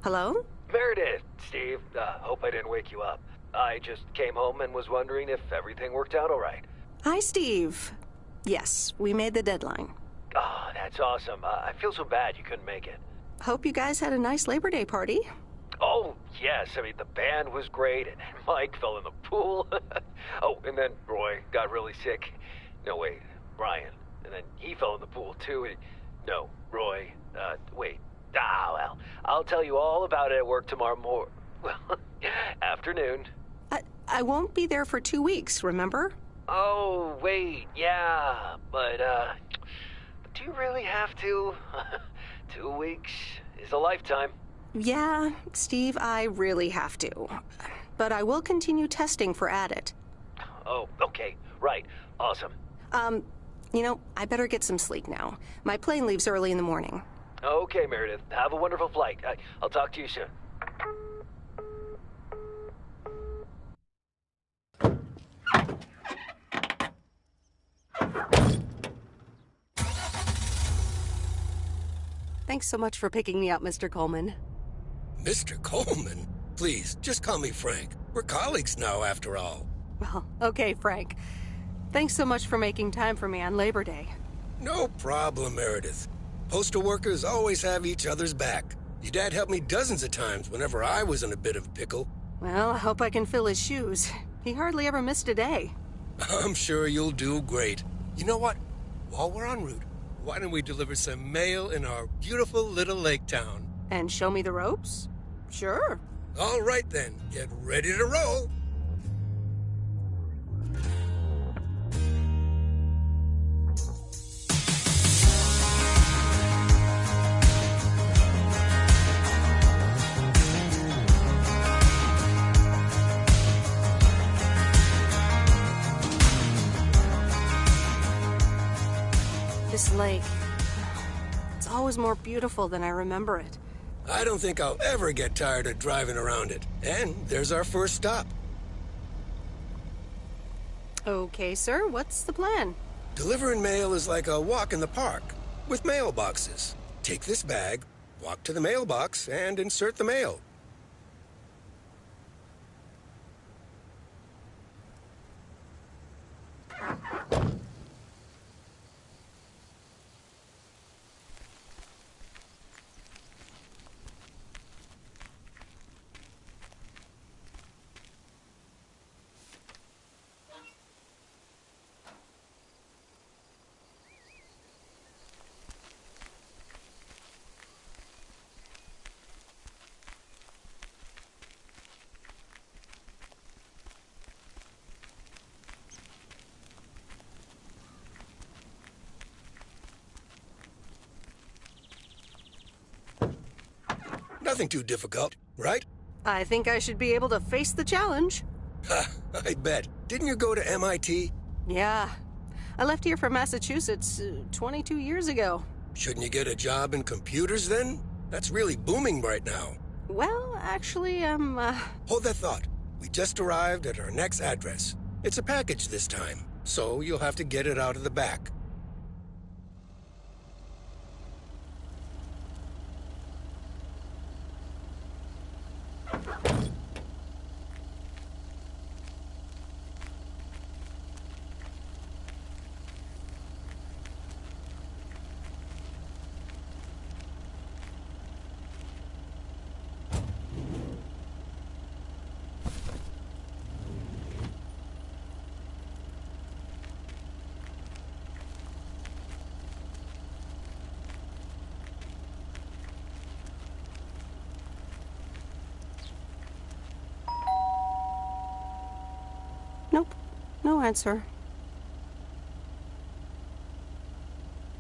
Hello? Meredith, Steve, hope I didn't wake you up. I just came home and was wondering if everything worked out all right. Hi, Steve. Yes, we made the deadline. Oh, that's awesome. I feel so bad you couldn't make it. Hope you guys had a nice Labor Day party. Oh, yes. I mean, the band was great, and Mike fell in the pool. Oh, and then Roy got really sick. No, wait, Brian. And then he fell in the pool, too. No, Roy. Wait. Well, I'll tell you all about it at work tomorrow afternoon. I won't be there for 2 weeks, remember? Oh, wait, yeah, but do you really have to? 2 weeks is a lifetime. Yeah, Steve, I really have to. But I will continue testing for Addit. Oh, okay, right, awesome. I better get some sleep now. My plane leaves early in the morning. Okay, Meredith, have a wonderful flight. I'll talk to you soon. Thanks so much for picking me up, Mr. Coleman. Mr. Coleman? Please, just call me Frank. We're colleagues now, after all. Well, okay, Frank. Thanks so much for making time for me on Labor Day. No problem, Meredith. Postal workers always have each other's back. Your dad helped me dozens of times whenever I was in a bit of a pickle. Well, I hope I can fill his shoes. He hardly ever missed a day. I'm sure you'll do great. You know what? While we're en route, why don't we deliver some mail in our beautiful little lake town? And show me the ropes? Sure. All right then, get ready to roll. This lake, it's always more beautiful than I remember it. I don't think I'll ever get tired of driving around it. And there's our first stop. Okay, sir, what's the plan? Delivering mail is like a walk in the park, with mailboxes. Take this bag, walk to the mailbox, and insert the mail. Nothing too difficult, right? I think I should be able to face the challenge. Ha, I bet. Didn't you go to MIT? Yeah. I left here from Massachusetts 22 years ago. Shouldn't you get a job in computers then? That's really booming right now. Well, actually, Hold that thought. We just arrived at our next address. It's a package this time, so you'll have to get it out of the back. nope. No answer.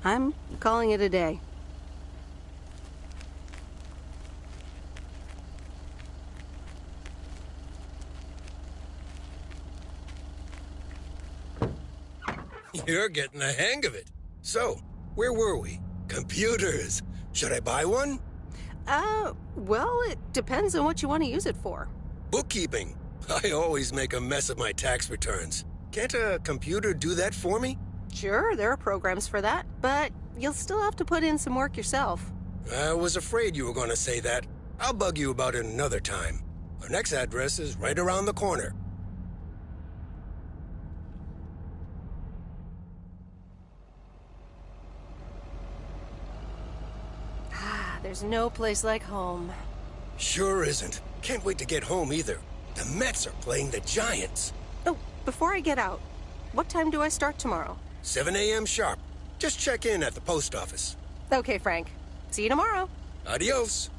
I'm calling it a day. You're getting the hang of it. So, where were we? Computers. Should I buy one? Well, it depends on what you want to use it for. Bookkeeping. I always make a mess of my tax returns. Can't a computer do that for me? Sure, there are programs for that, but you'll still have to put in some work yourself. I was afraid you were going to say that. I'll bug you about it another time. Our next address is right around the corner. There's no place like home. Sure isn't. Can't wait to get home either. The Mets are playing the Giants. Oh, before I get out, what time do I start tomorrow? 7 a.m. sharp. Just check in at the post office. Okay, Frank. See you tomorrow. Adios.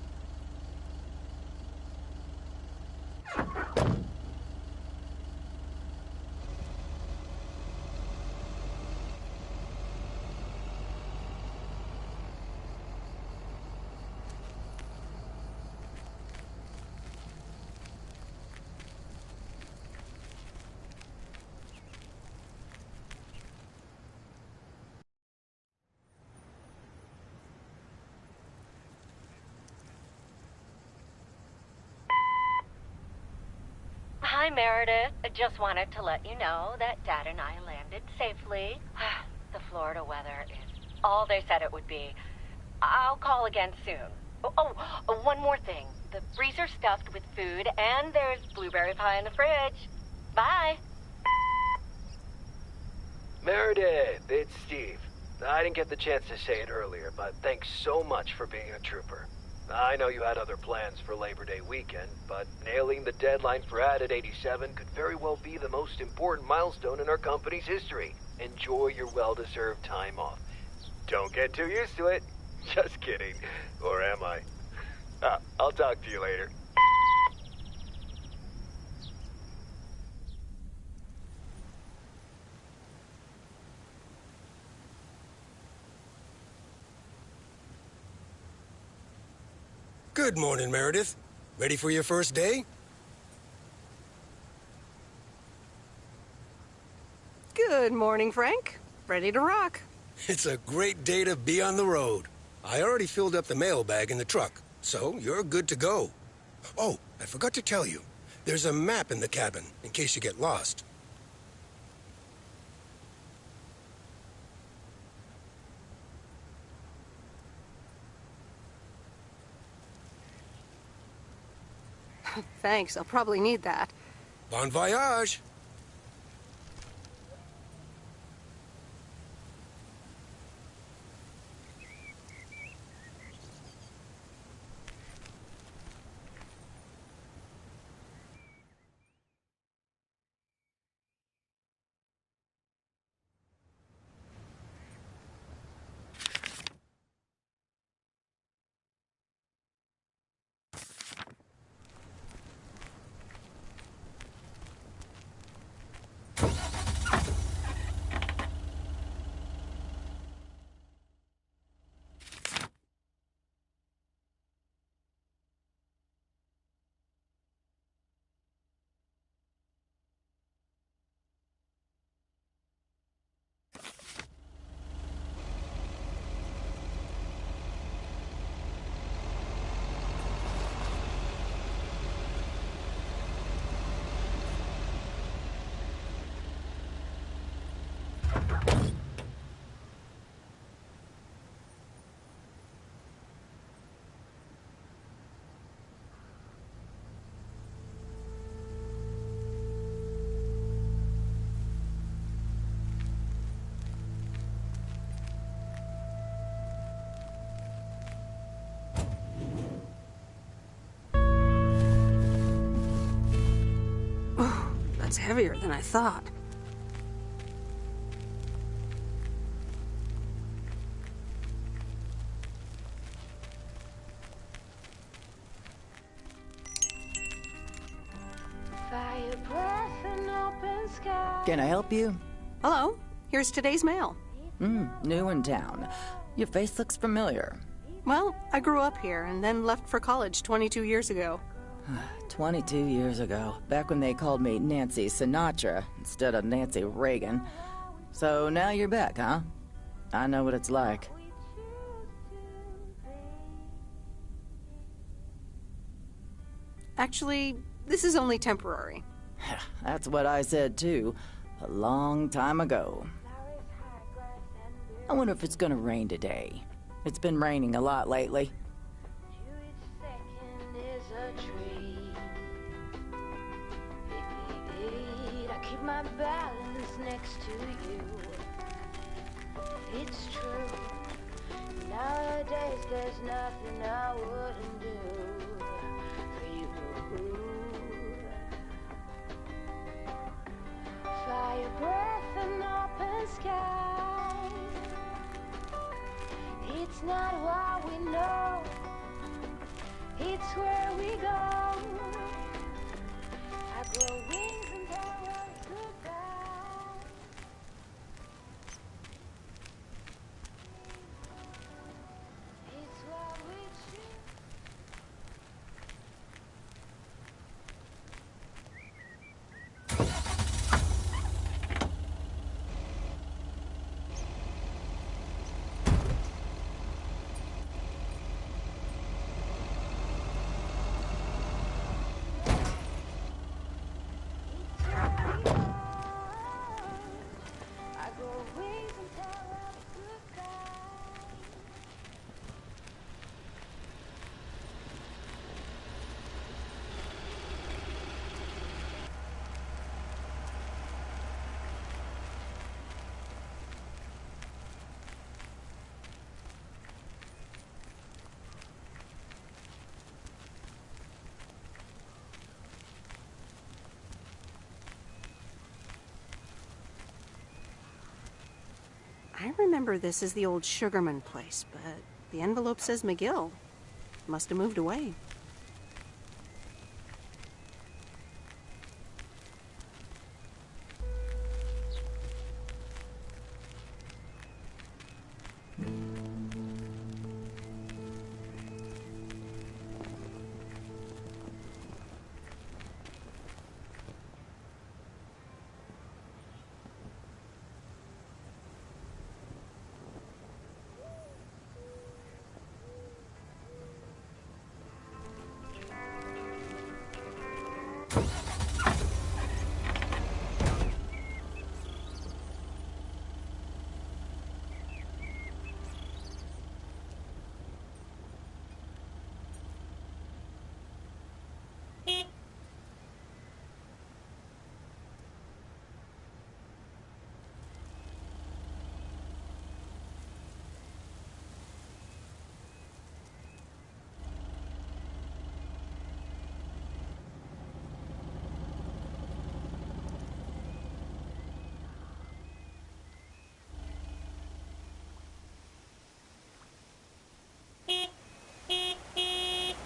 Hi, Meredith. I just wanted to let you know that Dad and I landed safely. The Florida weather is all they said it would be. I'll call again soon. One more thing. The freezer's stuffed with food, and there's blueberry pie in the fridge. Bye. Meredith, it's Steve. I didn't get the chance to say it earlier, but thanks so much for being a trooper. I know you had other plans for Labor Day weekend, but nailing the deadline for Added 87 could very well be the most important milestone in our company's history. Enjoy your well-deserved time off. Don't get too used to it. Just kidding. Or am I? I'll talk to you later. Good morning, Meredith. Ready for your first day? Good morning, Frank. Ready to rock. It's a great day to be on the road. I already filled up the mailbag in the truck, so you're good to go. Oh, I forgot to tell you. There's a map in the cabin, in case you get lost. Thanks, I'll probably need that. Bon voyage! That's heavier than I thought. Can I help you? Hello, here's today's mail. New in town. Your face looks familiar. Well, I grew up here and then left for college 22 years ago. 22 years ago, back when they called me Nancy Sinatra instead of Nancy Reagan. So now you're back, huh? I know what it's like. Actually, this is only temporary. That's what I said too, a long time ago. I wonder if it's gonna rain today. It's been raining a lot lately. a tree. I keep my balance next to you. It's true. Nowadays there's nothing I wouldn't do for you. Fire breath and open sky. It's not what we know, it's where we go. I grow wings and tell us goodbye. It's what we choose. I grow wings and tell us goodbye. I remember this as the old Sugarman place, but the envelope says McGill. Must have moved away.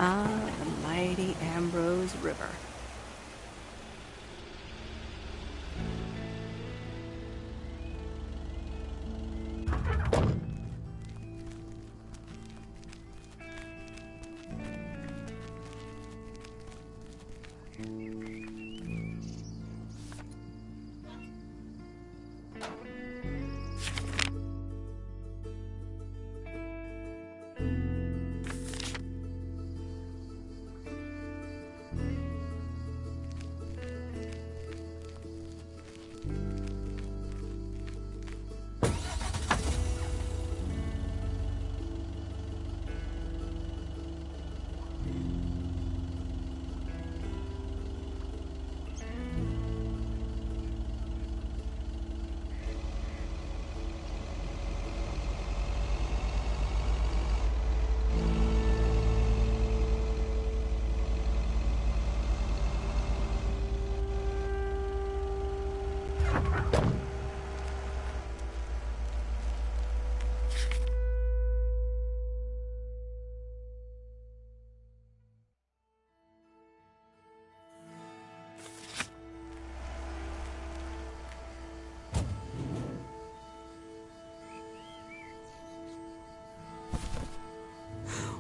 Ah, the mighty Ambrose River.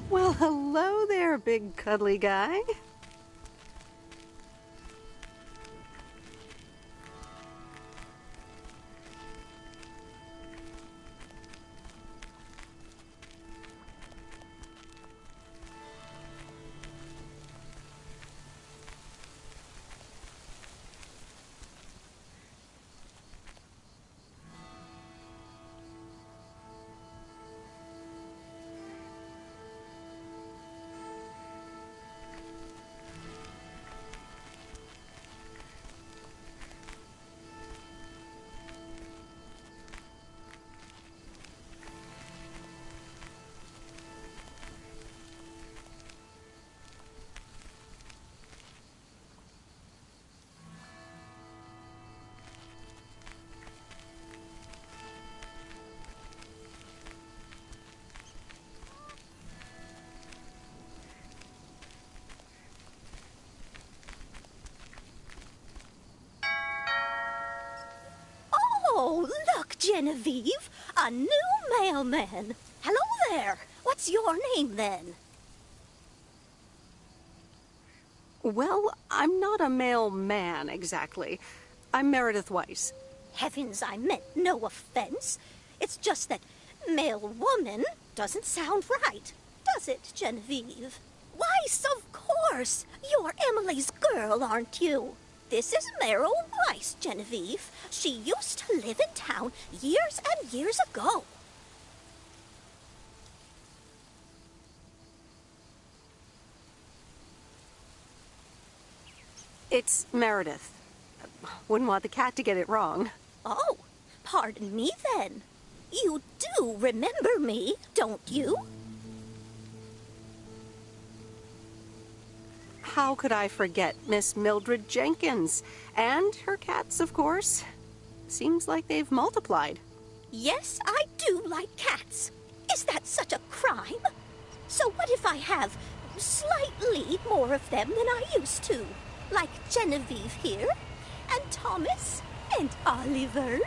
Well, hello there, big cuddly guy. Genevieve, a new mailman. Hello there. What's your name, then? Well, I'm not a mailman, exactly. I'm Meredith Weiss. Heavens, I meant no offense. It's just that mailwoman doesn't sound right, does it, Genevieve? Weiss, of course. You're Emily's girl, aren't you? This is Meryl Weiss, Genevieve. She used to live in town years and years ago. It's Meredith. Wouldn't want the cat to get it wrong. Oh, pardon me then. You do remember me, don't you? How could I forget Miss Mildred Jenkins? And her cats, of course. Seems like they've multiplied. Yes, I do like cats. Is that such a crime? So what if I have slightly more of them than I used to? Like Genevieve here, and Thomas, and Oliver.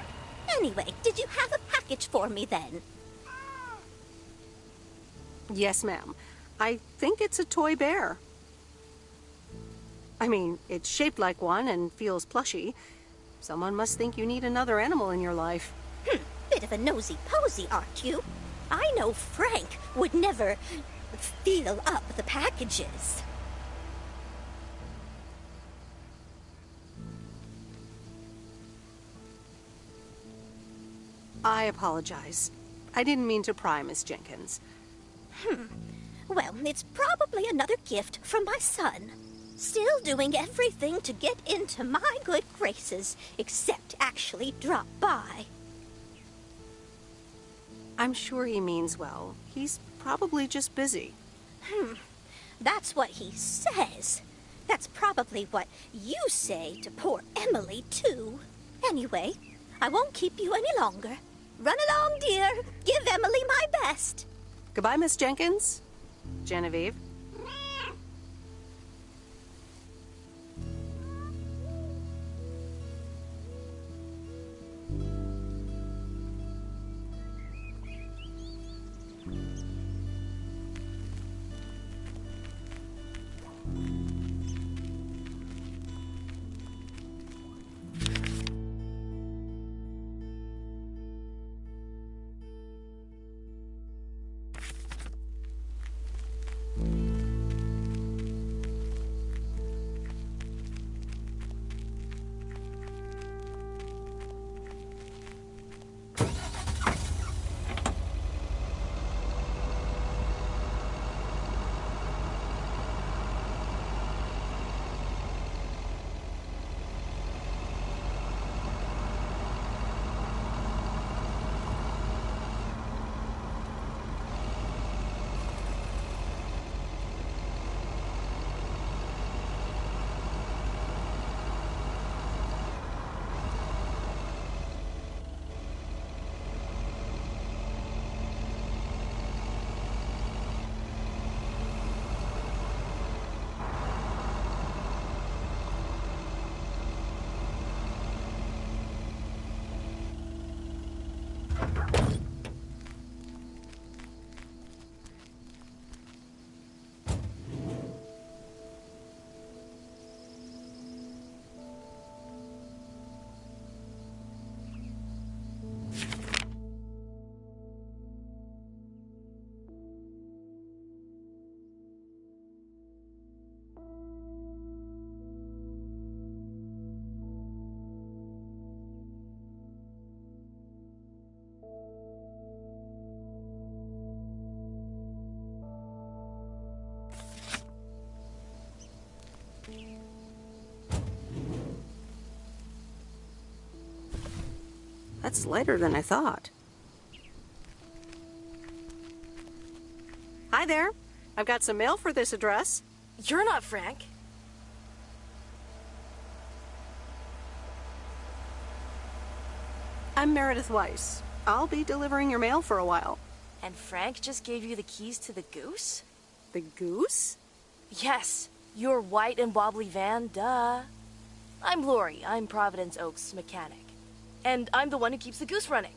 Anyway, did you have a package for me then? Yes, ma'am. I think it's a toy bear. I mean, it's shaped like one and feels plushy. Someone must think you need another animal in your life. Bit of a nosy-posy, aren't you? I know Frank would never feel up the packages. I apologize. I didn't mean to pry, Miss Jenkins. Well, it's probably another gift from my son. Still doing everything to get into my good graces, except actually drop by. I'm sure he means well. He's probably just busy. That's what he says. That's probably what you say to poor Emily, too. Anyway, I won't keep you any longer. Run along, dear. Give Emily my best. Goodbye, Miss Jenkins. Genevieve. That's lighter than I thought. Hi there. I've got some mail for this address. You're not Frank. I'm Meredith Weiss. I'll be delivering your mail for a while. And Frank just gave you the keys to the Goose? The Goose? Yes, your white and wobbly van, duh. I'm Lori. I'm Providence Oaks' mechanic. And I'm the one who keeps the Goose running.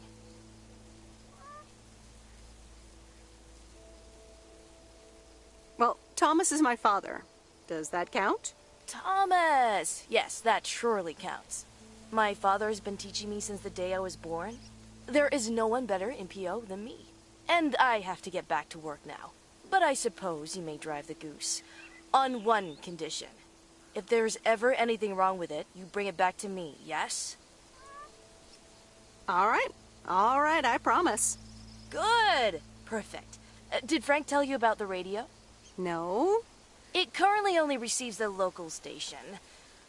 Thomas is my father. Does that count? Thomas! Yes, that surely counts. My father has been teaching me since the day I was born. There is no one better in PO than me. And I have to get back to work now. But I suppose you may drive the goose. On one condition. If there's ever anything wrong with it, you bring it back to me, yes? All right, I promise. Good! Perfect. Did Frank tell you about the radio? No? It currently only receives the local station.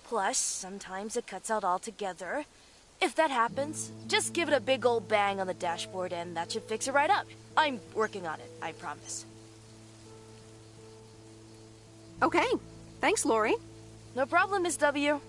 Plus, sometimes it cuts out altogether. If that happens, just give it a big old bang on the dashboard and that should fix it right up. I'm working on it, I promise. Okay. Thanks, Lori. No problem, Miss W.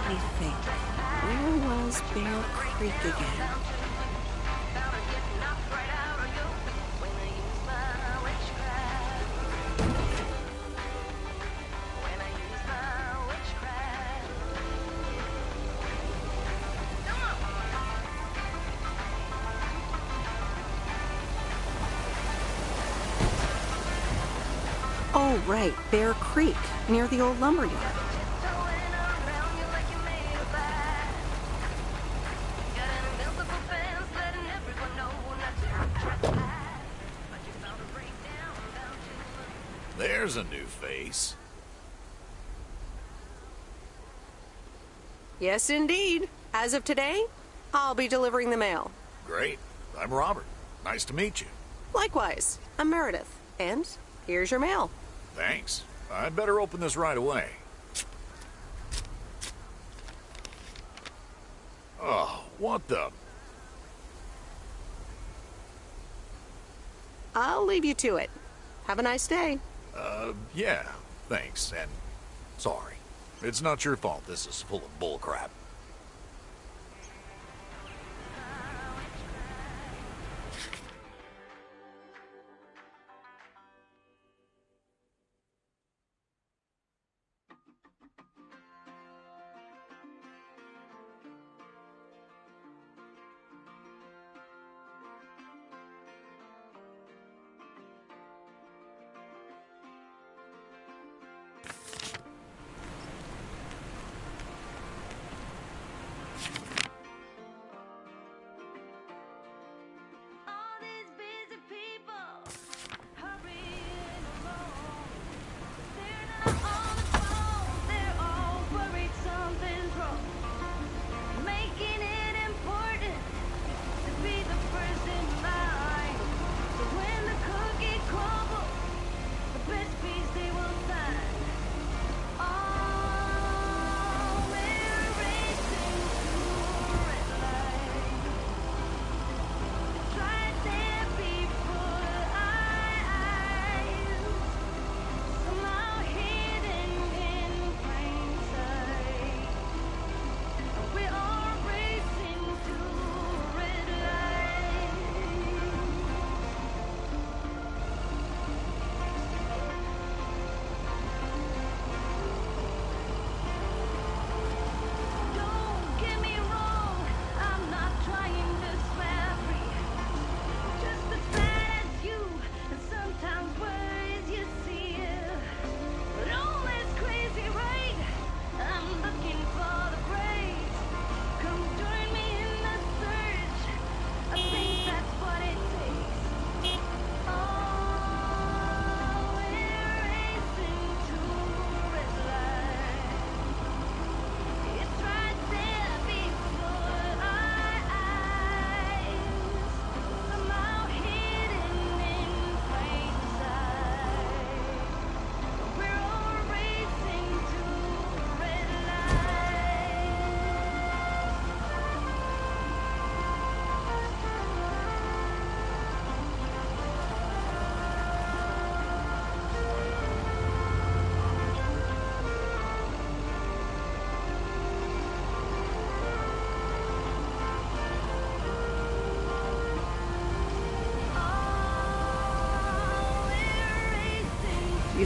Let me think. Where was Bear Creek again? Oh, right, Bear Creek, near the old lumberyard. There's a new face. Yes, indeed. As of today, I'll be delivering the mail. Great. I'm Robert. Nice to meet you. Likewise, I'm Meredith. And here's your mail. Thanks. I'd better open this right away. Oh, what the... I'll leave you to it. Have a nice day. Yeah, thanks, and sorry. It's not your fault this is full of bullcrap.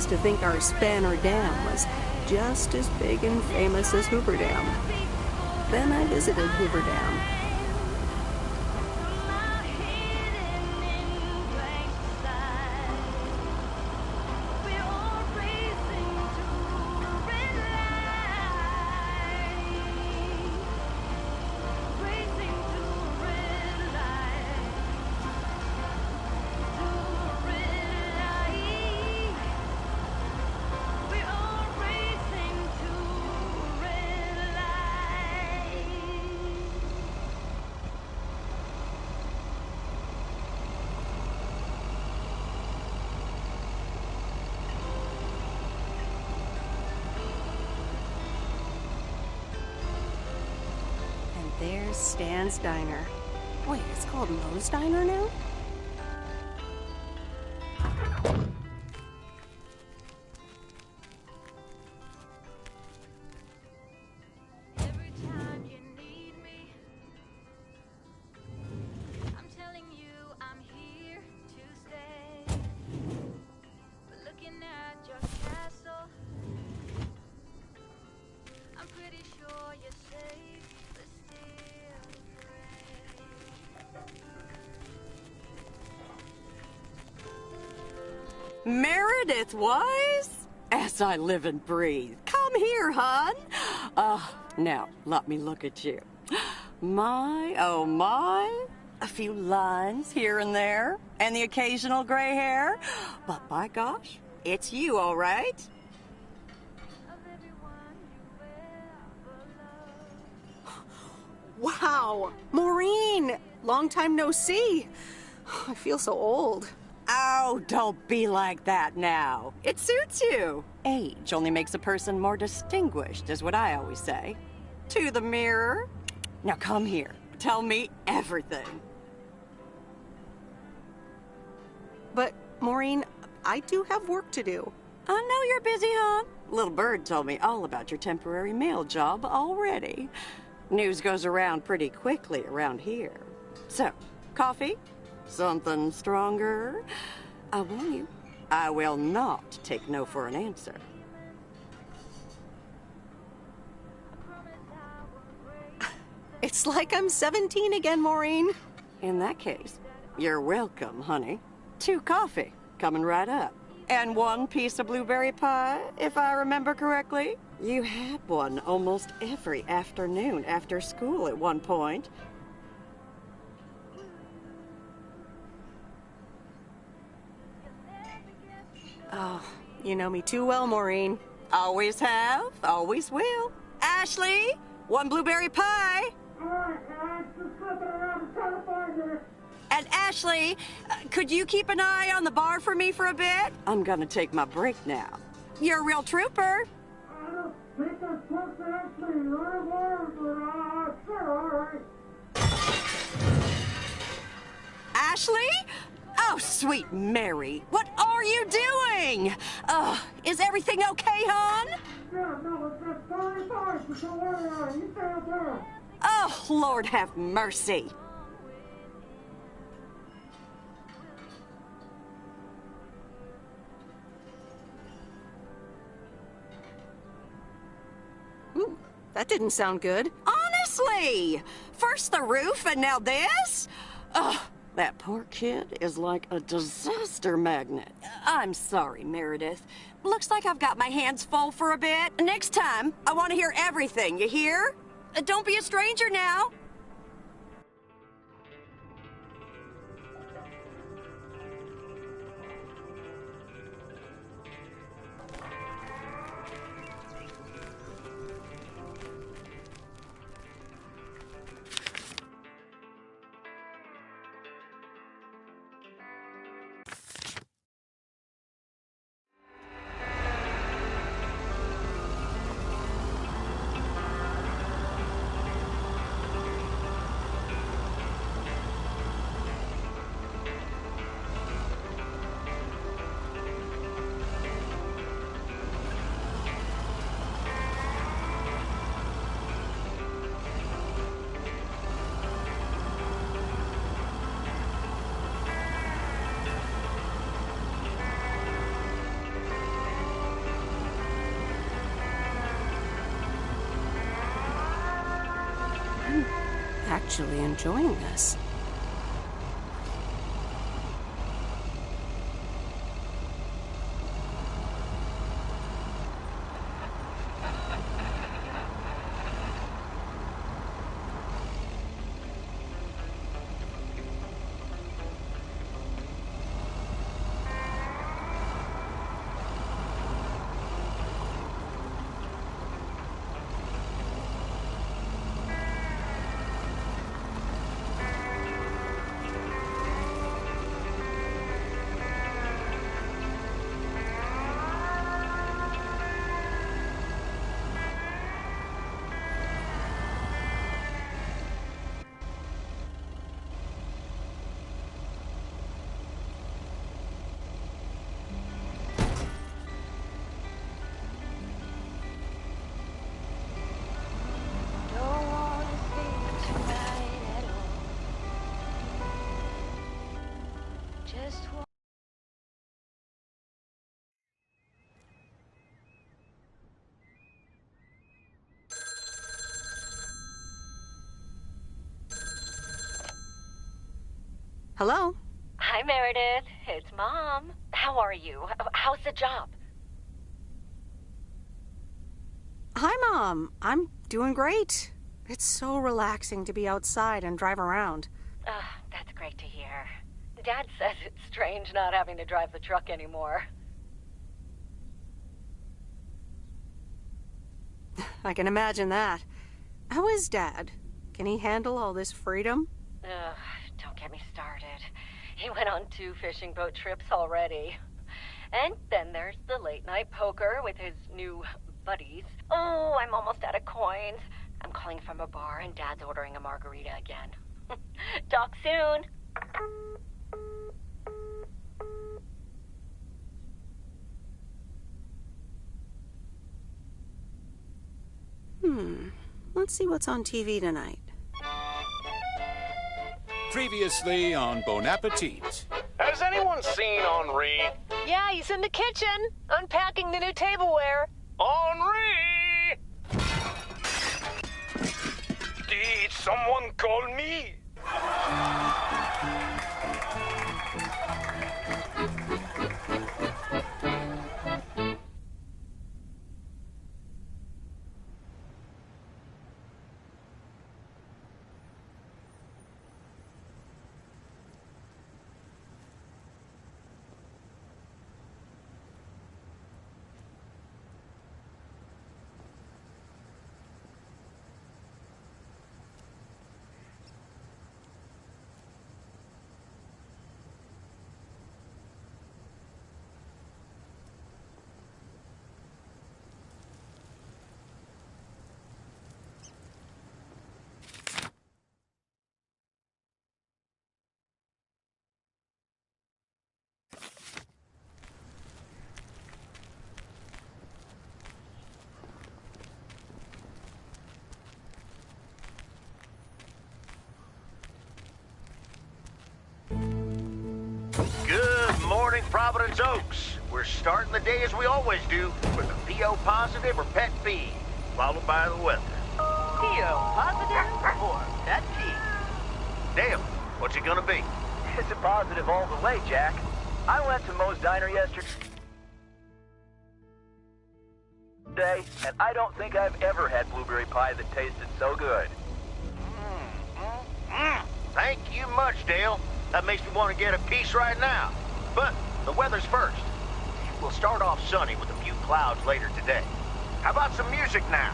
surprised to think our Spanner Dam was just as big and famous as Hoover Dam. Then I visited Hoover Dam. There's Stan's Diner. Wait, it's called Moe's Diner now? Every time you need me, I'm telling you I'm here to stay. But looking at your castle, I'm pretty sure you're safe, but still Meredith Wise? As I live and breathe. Come here, hon. Now, let me look at you. My, oh my. A few lines here and there, and the occasional gray hair. But by gosh, it's you, all right? Wow! Maureen! Long time no see. I feel so old. Oh, don't be like that now. It suits you. Age only makes a person more distinguished, is what I always say. To the mirror. Now come here. Tell me everything. But, Maureen, I do have work to do. I know you're busy, hon. Little Bird told me all about your temporary mail job already. News goes around pretty quickly around here. So, coffee? Something stronger? I warn you, I will not take no for an answer. It's like I'm 17 again, Maureen. In that case, you're welcome, honey. 2 coffee, coming right up. And 1 piece of blueberry pie, if I remember correctly. You had one almost every afternoon after school at one point. Oh, you know me too well, Maureen. Always have, always will. Ashley, 1 blueberry pie. And Ashley, could you keep an eye on the bar for me for a bit? I'm gonna take my break now. You're a real trooper. Ashley? Oh, sweet Mary, what are you doing? Is everything okay, hon? Oh, Lord have mercy. Ooh, that didn't sound good. Honestly! First the roof and now this? Ugh, that poor kid is like a disaster magnet. I'm sorry, Meredith. Looks like I've got my hands full for a bit. Next time, I want to hear everything, you hear? Don't be a stranger now. actually enjoying this. Don't wanna sleep tonight at all. Just want Hello? Hi, Meredith. It's Mom. How are you? How's the job? Hi, Mom. I'm doing great. It's so relaxing to be outside and drive around. That's great to hear. Dad says it's strange not having to drive the truck anymore. I can imagine that. How is Dad? Can he handle all this freedom? Ugh, don't get me started. He went on 2 fishing boat trips already. And then there's the late night poker with his new buddies. Oh, I'm almost out of coins. I'm calling from a bar and Dad's ordering a margarita again. Talk soon. Let's see what's on TV tonight. Previously on Bon Appetit. Has anyone seen Henri? Yeah, he's in the kitchen, unpacking the new tableware. Henri! Did someone call me? Good morning, Providence Oaks. We're starting the day as we always do, with a PO positive or pet peeve, followed by the weather. PO positive or pet peeve? Dale, what's it gonna be? It's a positive all the way, Jack. I went to Moe's Diner yesterday, and I don't think I've ever had blueberry pie that tasted so good. Thank you much, Dale. That makes me want to get a piece right now. But the weather's first. We'll start off sunny with a few clouds later today. How about some music now?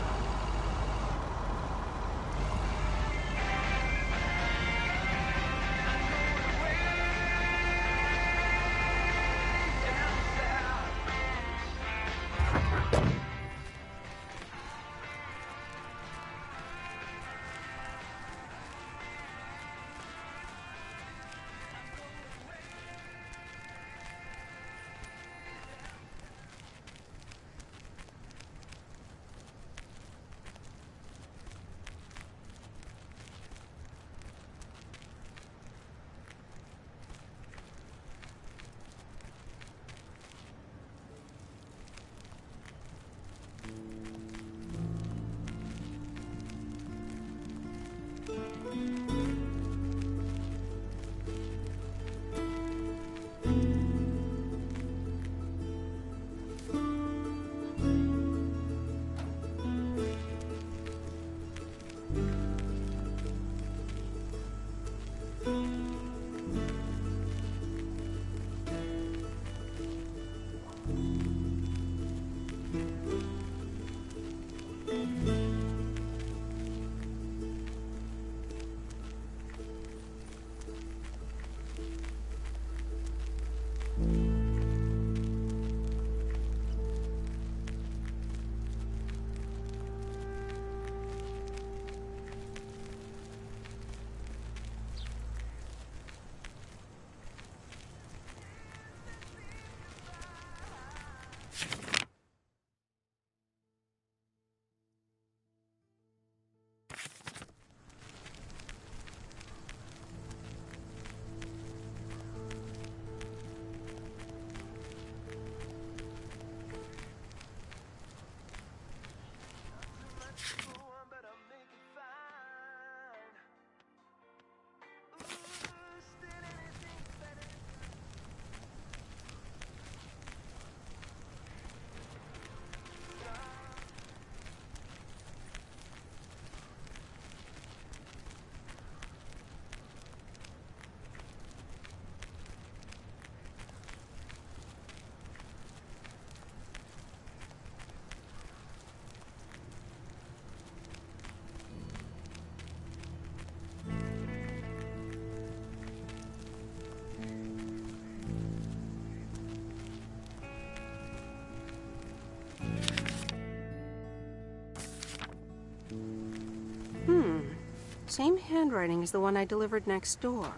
Same handwriting as the one I delivered next door.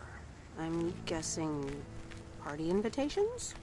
I'm guessing party invitations?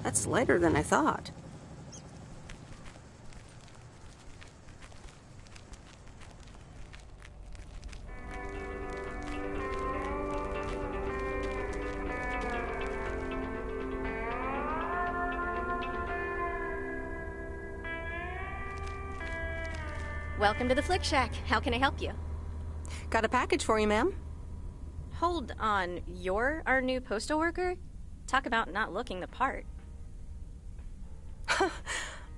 That's lighter than I thought. Welcome to the Flick Shack. How can I help you? Got a package for you, ma'am. Hold on. You're our new postal worker? Talk about not looking the part.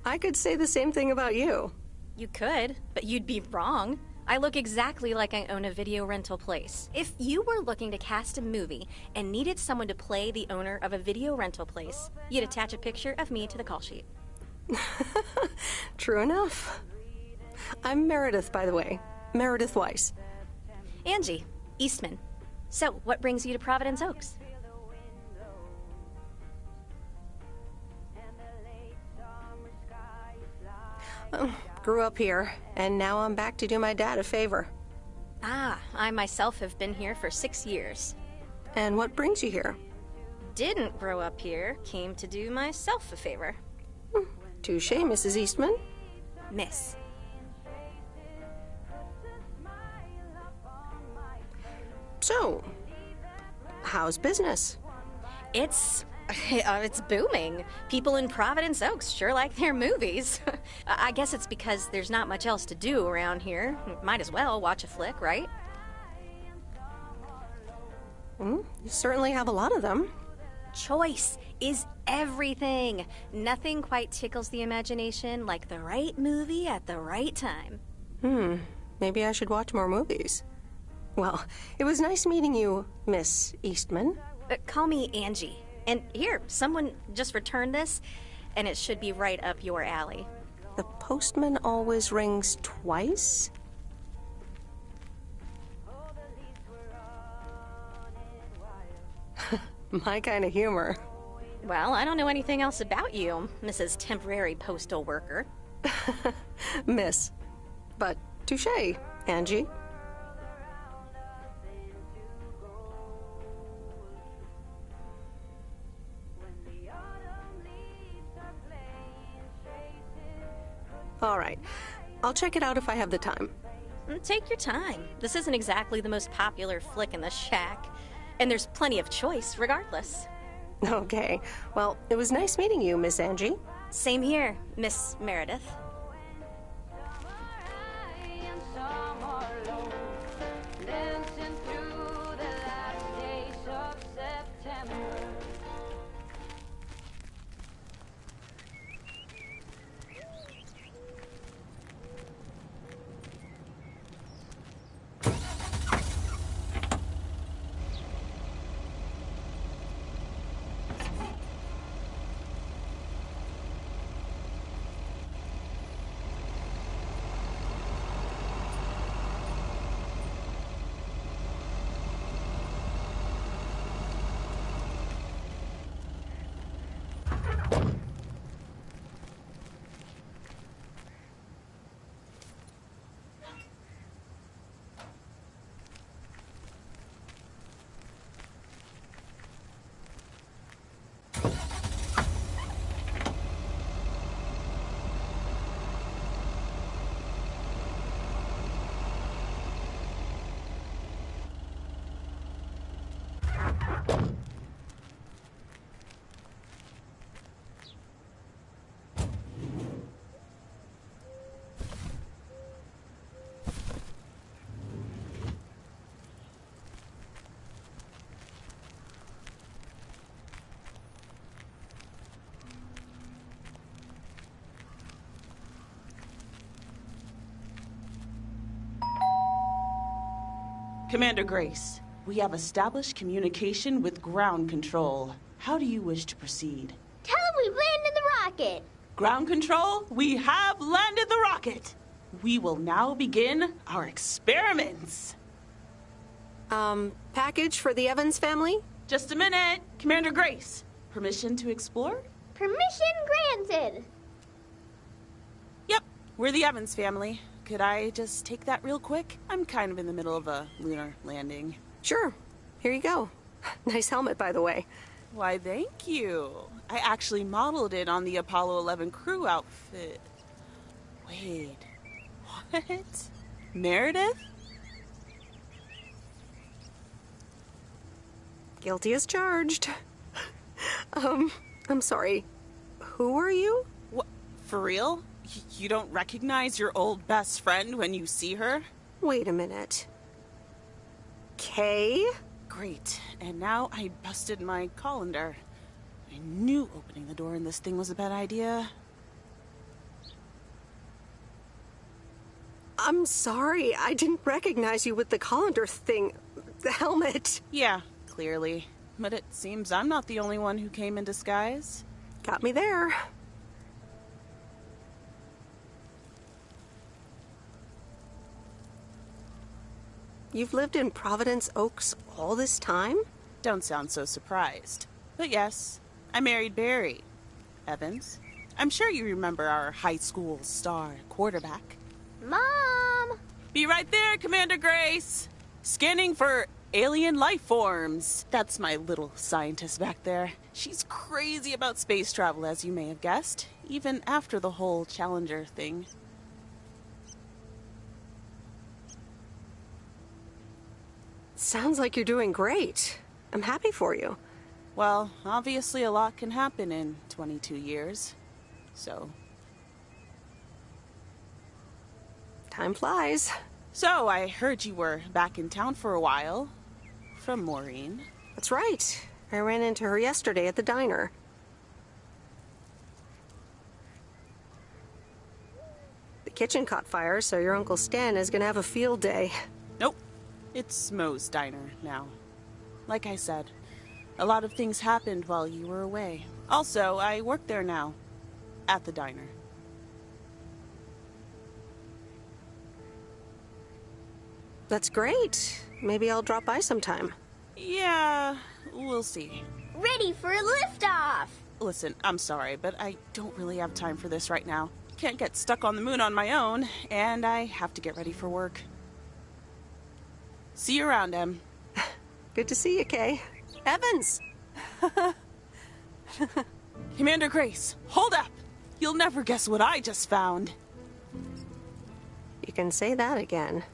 I could say the same thing about you. You could, but you'd be wrong. I look exactly like I own a video rental place. If you were looking to cast a movie and needed someone to play the owner of a video rental place, you'd attach a picture of me to the call sheet. True enough. I'm Meredith, by the way. Meredith Weiss. Angie, Eastman. So, what brings you to Providence Oaks? Grew up here, and now I'm back to do my dad a favor. Ah, I myself have been here for 6 years. And what brings you here? Didn't grow up here, came to do myself a favor. Touche, Mrs. Eastman. Miss. So, how's business? It's booming. People in Providence Oaks sure like their movies. I guess it's because there's not much else to do around here. Might as well watch a flick, right? You certainly have a lot of them. Choice is everything. Nothing quite tickles the imagination like the right movie at the right time. Maybe I should watch more movies. Well, it was nice meeting you, Miss Eastman. Call me Angie. And here, someone just returned this, and it should be right up your alley. The postman always rings twice? My kind of humor. Well, I don't know anything else about you, Mrs. Temporary Postal Worker. Miss. But touche, Angie. All right. I'll check it out if I have the time. Take your time. This isn't exactly the most popular flick in the shack. And there's plenty of choice, regardless. Okay. Well, it was nice meeting you, Miss Angie. Same here, Miss Meredith. Commander Grace, we have established communication with ground control. How do you wish to proceed? Tell them we landed the rocket. Ground control, we have landed the rocket. We will now begin our experiments. Package for the Evans family? Just a minute. Commander Grace, permission to explore? Permission granted. Yep, we're the Evans family. Could I just take that real quick? I'm kind of in the middle of a lunar landing. Sure. Here you go. Nice helmet, by the way. Why, thank you. I actually modeled it on the Apollo 11 crew outfit. Wait, what? Meredith? Guilty as charged. I'm sorry. Who are you? What? For real? You don't recognize your old best friend when you see her? Wait a minute. Kay? Great. And now I busted my colander. I knew opening the door in this thing was a bad idea. I'm sorry. I didn't recognize you with the colander thing. The helmet. Yeah, clearly. But it seems I'm not the only one who came in disguise. Got me there. You've lived in Providence Oaks all this time? Don't sound so surprised. But yes, I married Barry Evans. I'm sure you remember our high school star quarterback. Mom! Be right there, Commander Grace! Scanning for alien life forms. That's my little scientist back there. She's crazy about space travel, as you may have guessed, even after the whole Challenger thing. Sounds like you're doing great. I'm happy for you. Well, obviously a lot can happen in 22 years. So... time flies. So, I heard you were back in town for a while. From Maureen. That's right. I ran into her yesterday at the diner. The kitchen caught fire, so your Uncle Stan is gonna have a field day. Nope. It's Moe's diner now. Like I said, a lot of things happened while you were away. Also, I work there now. At the diner. That's great. Maybe I'll drop by sometime. Yeah, we'll see. Ready for a liftoff! Listen, I'm sorry, but I don't really have time for this right now. Can't get stuck on the moon on my own, and I have to get ready for work. See you around, Em. Good to see you, Kay. Evans! Commander Grace, hold up! You'll never guess what I just found. You can say that again.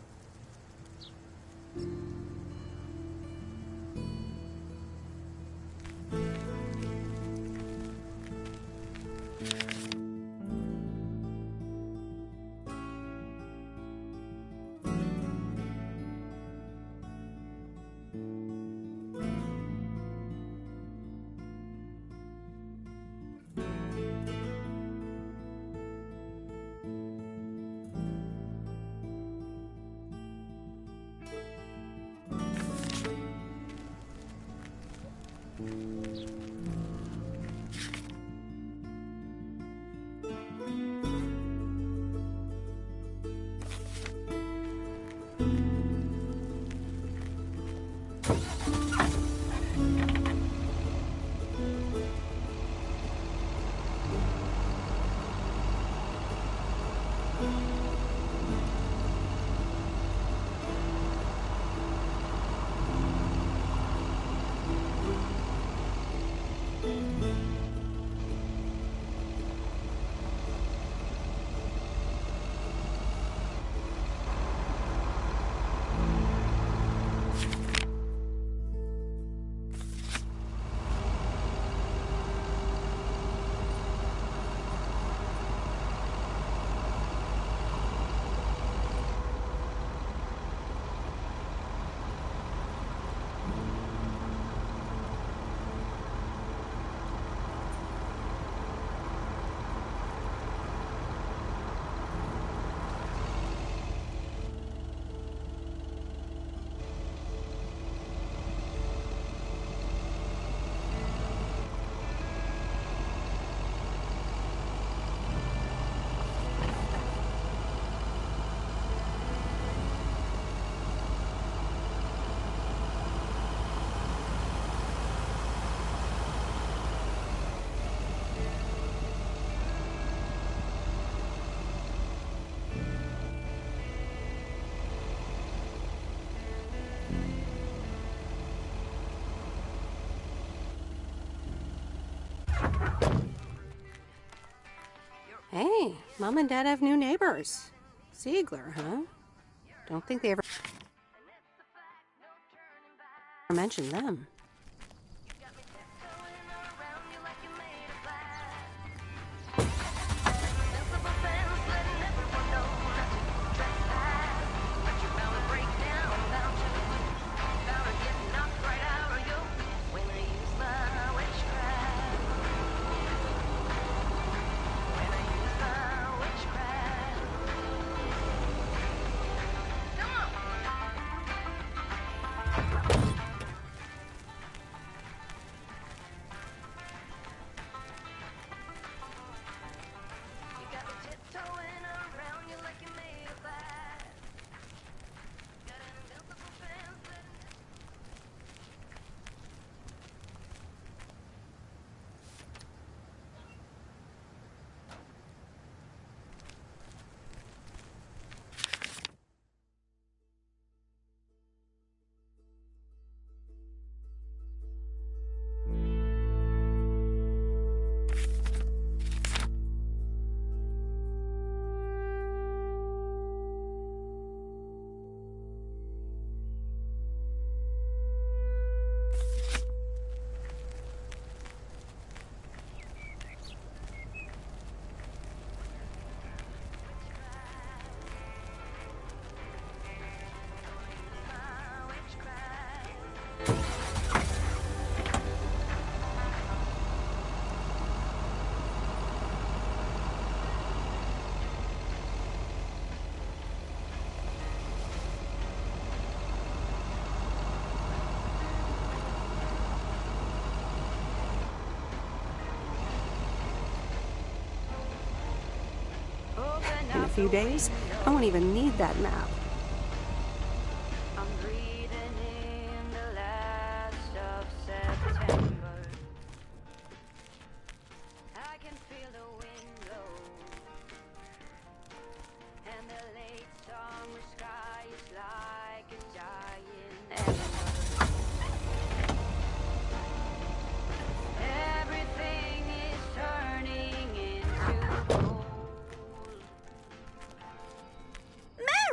Hey, Mom and Dad have new neighbors. Ziegler, huh? Don't think they ever mentioned them. In a few days, I won't even need that map. I'm breathing in the last of September. I can feel the wind blow, and the late summer sky is like a dying ember. Everything is turning into gold.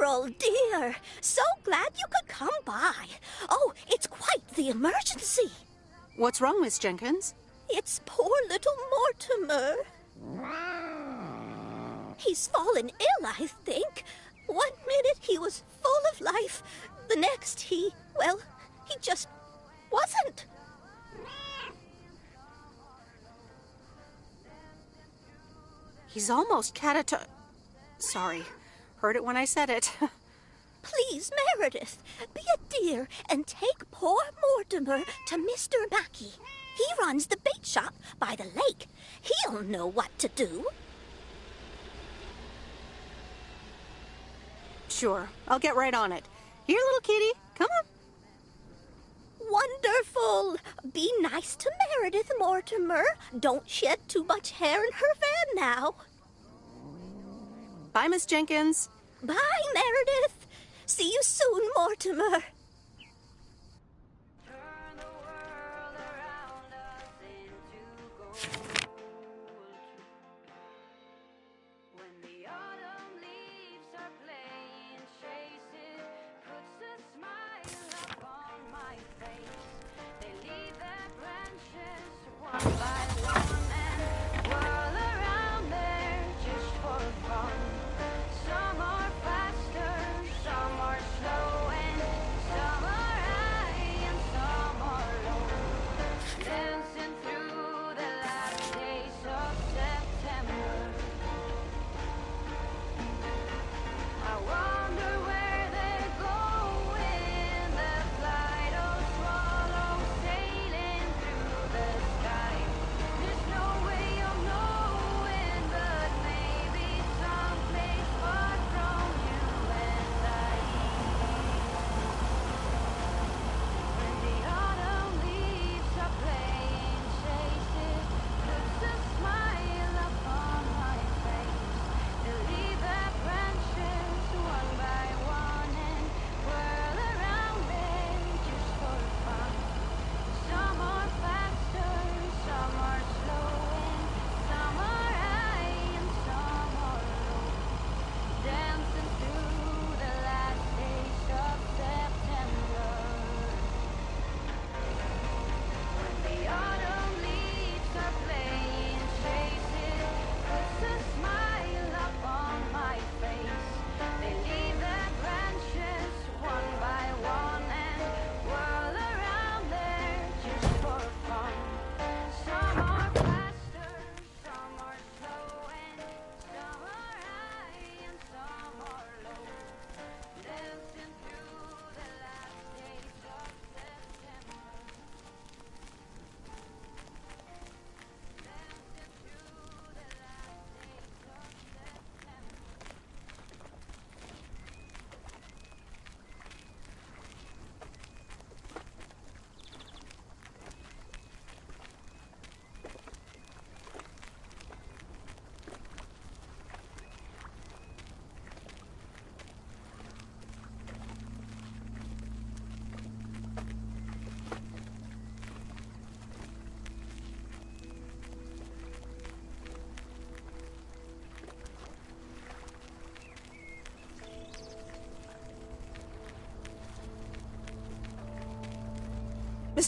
Meryl, dear, so glad you could come by. Oh, it's quite the emergency. What's wrong, Miss Jenkins? It's poor little Mortimer. He's fallen ill, I think. 1 minute he was full of life. The next he just wasn't. He's almost Sorry. Heard it when I said it. Please, Meredith, be a dear and take poor Mortimer to Mr. Mackey. He runs the bait shop by the lake. He'll know what to do. Sure, I'll get right on it. Here, little kitty, come on. Wonderful. Be nice to Meredith, Mortimer. Don't shed too much hair in her van now. Bye, Miss Jenkins. Bye, Meredith. See you soon, Mortimer. Some are faster, some are slow, and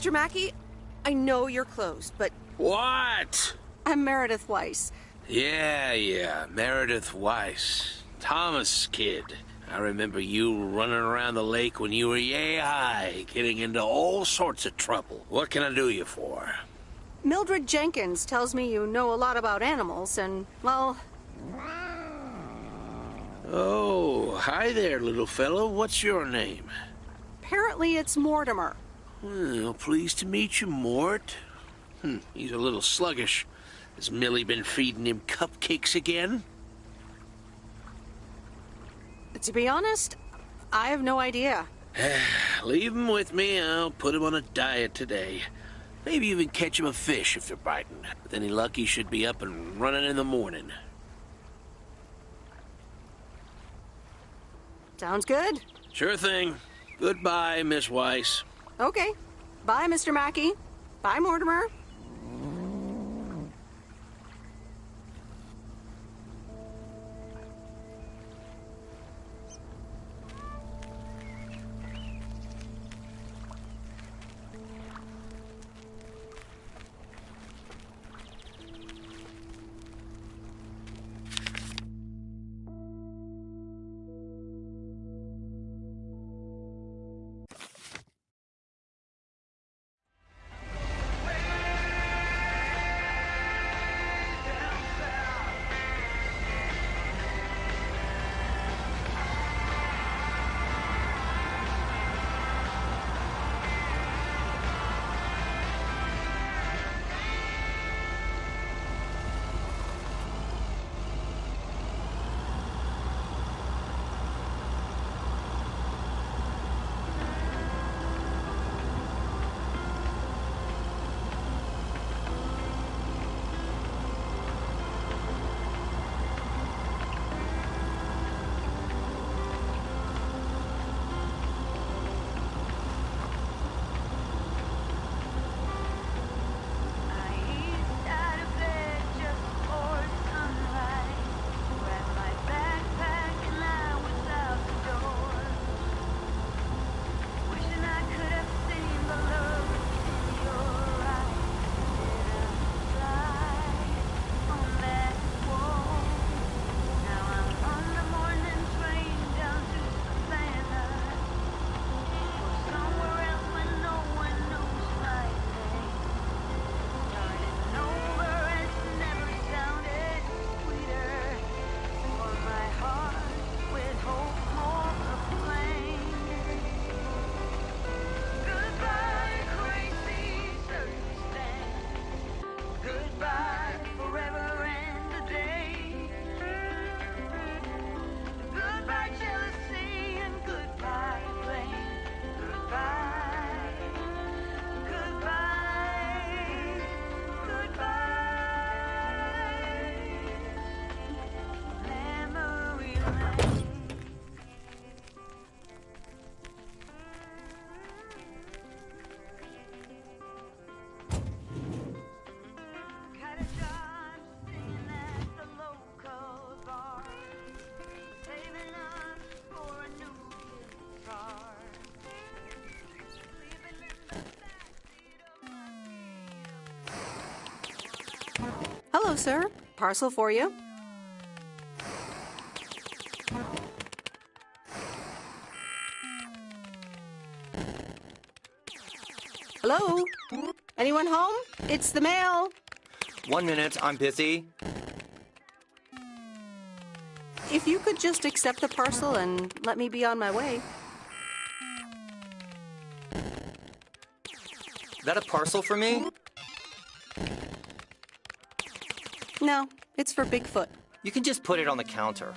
Mr. Mackey, I know you're closed, but What? I'm Meredith Weiss. Yeah, Meredith Weiss. Thomas' kid. I remember you running around the lake when you were yay high, getting into all sorts of trouble. What can I do you for? Mildred Jenkins tells me you know a lot about animals, and, well... Oh, hi there, little fellow. What's your name? Apparently it's Mortimer. Well, pleased to meet you, Mort. He's a little sluggish. Has Millie been feeding him cupcakes again? To be honest, I have no idea. Leave him with me. I'll put him on a diet today. Maybe even catch him a fish if they're biting. With any luck, he should be up and running in the morning. Sounds good. Sure thing. Goodbye, Miss Weiss. Okay. Bye, Mr. Mackey. Bye, Mortimer. Hello, sir. Parcel for you. Hello? Anyone home? It's the mail. 1 minute, I'm busy. If you could just accept the parcel and let me be on my way. Is that a parcel for me? No, it's for Bigfoot. You can just put it on the counter.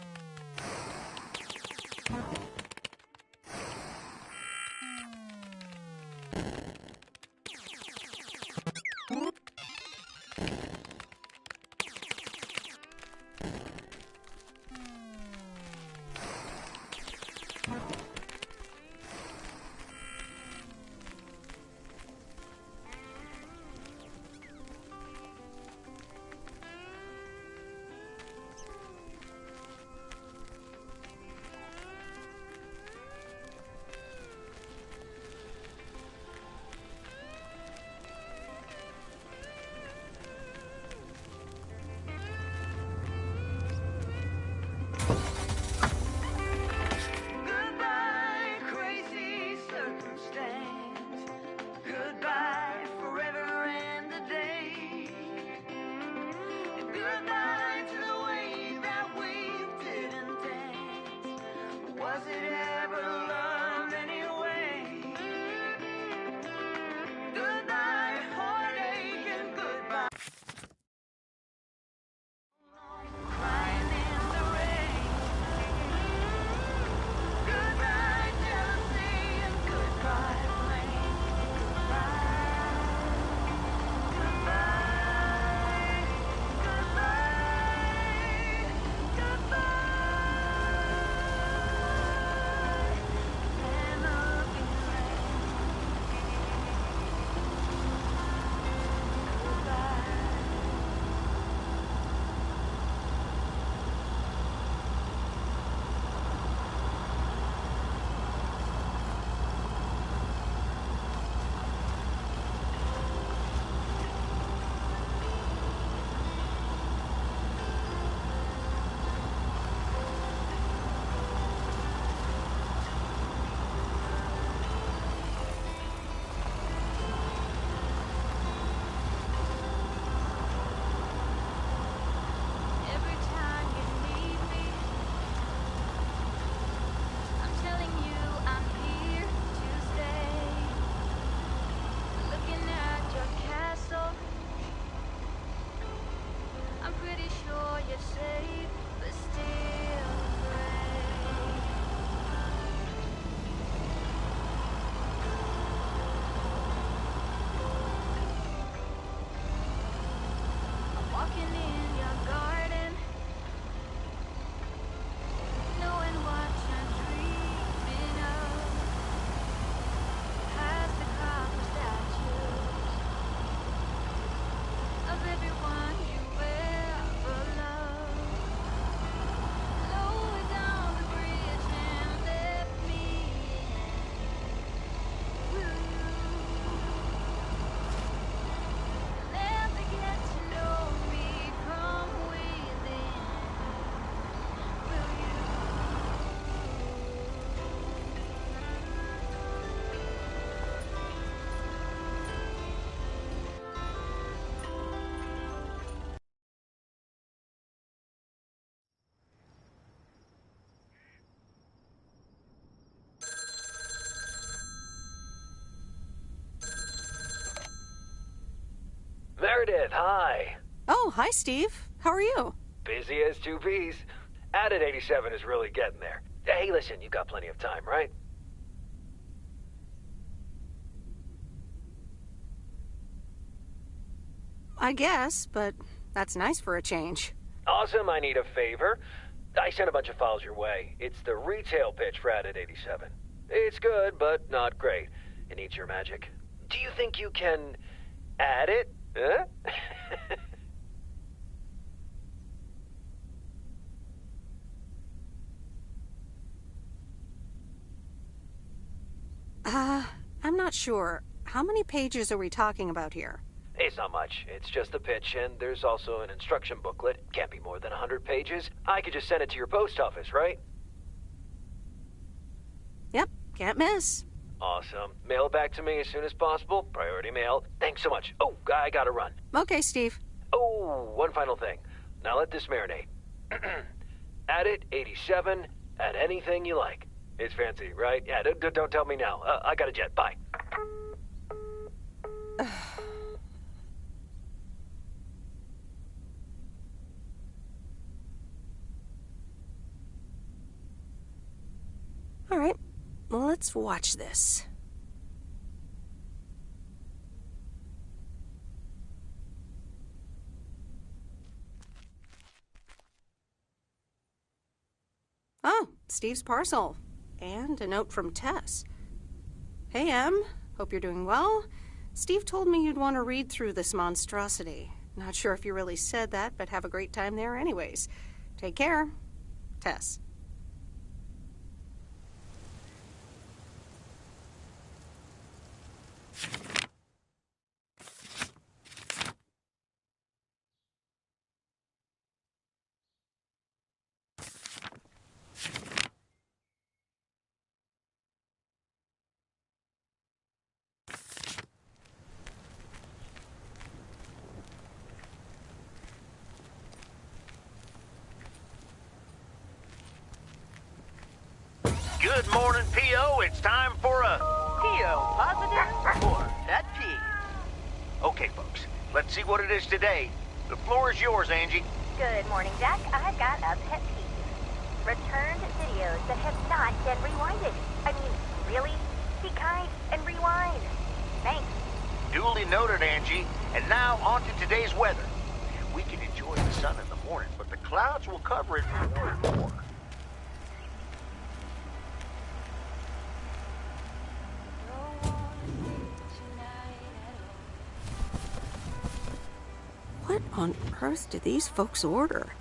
Meredith, hi. Oh, hi, Steve. How are you? Busy as two peas. Added 87 is really getting there. Hey, listen, you got plenty of time, right? I guess, but that's nice for a change. Awesome, I need a favor. I sent a bunch of files your way. It's the retail pitch for Added 87. It's good, but not great. It needs your magic. Do you think you can add it? Huh? I'm not sure. How many pages are we talking about here? It's not much. It's just the pitch, and there's also an instruction booklet. Can't be more than 100 pages. I could just send it to your post office, right? Yep, can't miss. Awesome. Mail it back to me as soon as possible. Priority mail. Thanks so much. Oh, I gotta run. Okay, Steve. Oh, one final thing. Now let this marinate. Add it 87. Add anything you like. It's fancy, right? Yeah, don't tell me now. I got a jet. Bye. All right, well, let's watch this. Oh, Steve's parcel. And a note from Tess. Hey, Em. Hope you're doing well. Steve told me you'd want to read through this monstrosity. Not sure if you really said that, but have a great time there anyways. Take care. Tess. Good morning, P.O. It's time for a... P.O. positive or pet peeve? Okay, folks, let's see what it is today. The floor is yours, Angie. Good morning, Jack. I've got a pet peeve. Returned videos that have not been rewinded. I mean, really? Be kind and rewind. Thanks. Duly noted, Angie. And now on to today's weather. We can enjoy the sun in the morning, but the clouds will cover it more and more. What on earth did these folks order?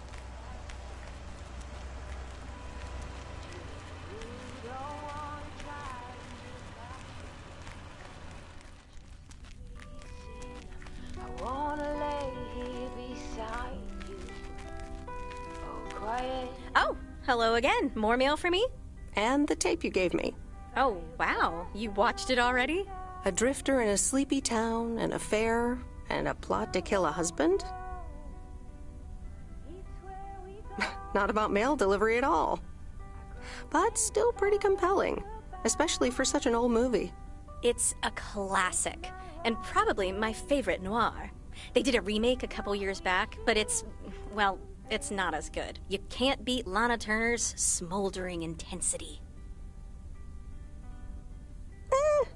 Oh, hello again. More mail for me? And the tape you gave me. Oh, wow. You watched it already? A drifter in a sleepy town, an affair, and a plot to kill a husband? Not about mail delivery at all. But still pretty compelling, especially for such an old movie. It's a classic, and probably my favorite noir. They did a remake a couple years back, but it's not as good. You can't beat Lana Turner's smoldering intensity.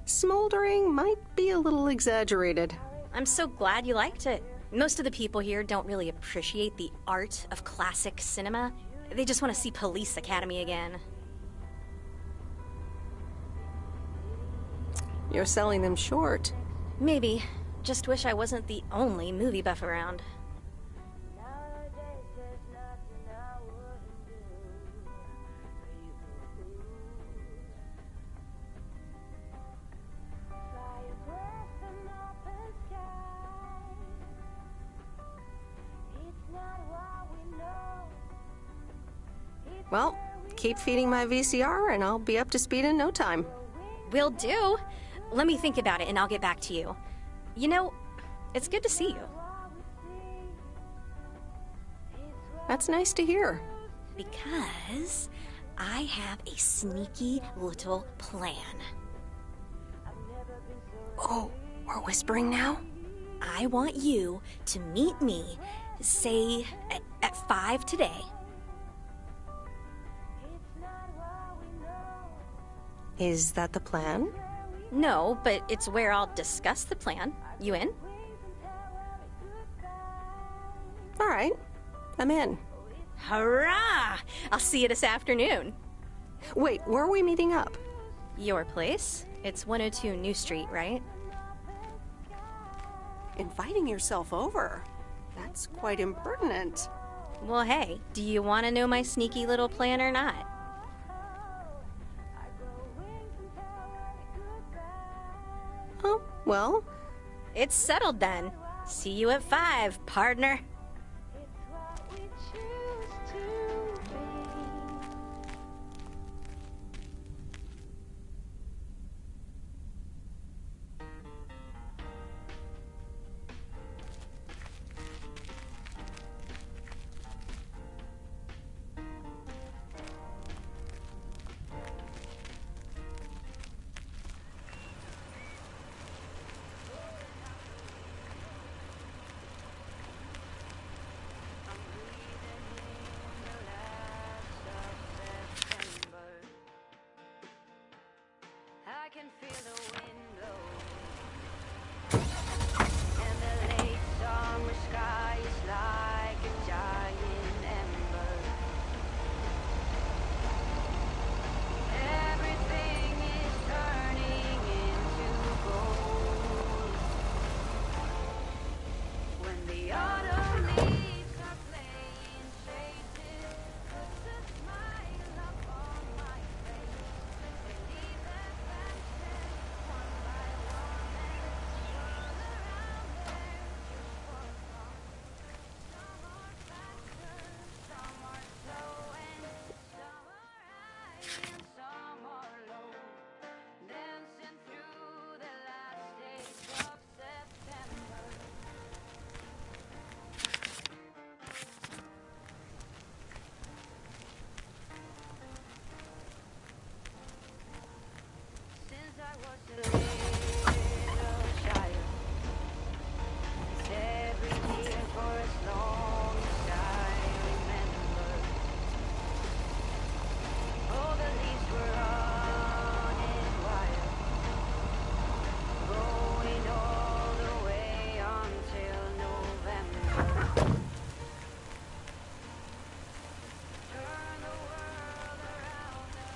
Smoldering might be a little exaggerated. I'm so glad you liked it. Most of the people here don't really appreciate the art of classic cinema. They just want to see Police Academy again. You're selling them short. Maybe. Just wish I wasn't the only movie buff around. Well, keep feeding my VCR and I'll be up to speed in no time. Will do. Let me think about it and I'll get back to you. You know, it's good to see you. That's nice to hear. Because I have a sneaky little plan. Oh, we're whispering now? I want you to meet me, say, at 5 today. Is that the plan? No, but it's where I'll discuss the plan. You in? All right, I'm in. Hurrah! I'll see you this afternoon. Wait, where are we meeting up? Your place? It's 102 New Street, right? Inviting yourself over? That's quite impertinent. Well, hey, do you want to know my sneaky little plan or not? Oh, well, it's settled then. See you at 5, partner. I can feel the wind blow, and the late summer sky is like a giant ember. Everything is turning into gold. When the autumn leaves are playing chases, puts a smile upon my face. Believe that one by one and all around there just for fun. Some are faster, some are slow, and some are high and some are low. Dancing through the last days of September. Since I was a little child, it's every year for as long as I remember. All the leaves were running wild, going all the way until November. Turn the world around us.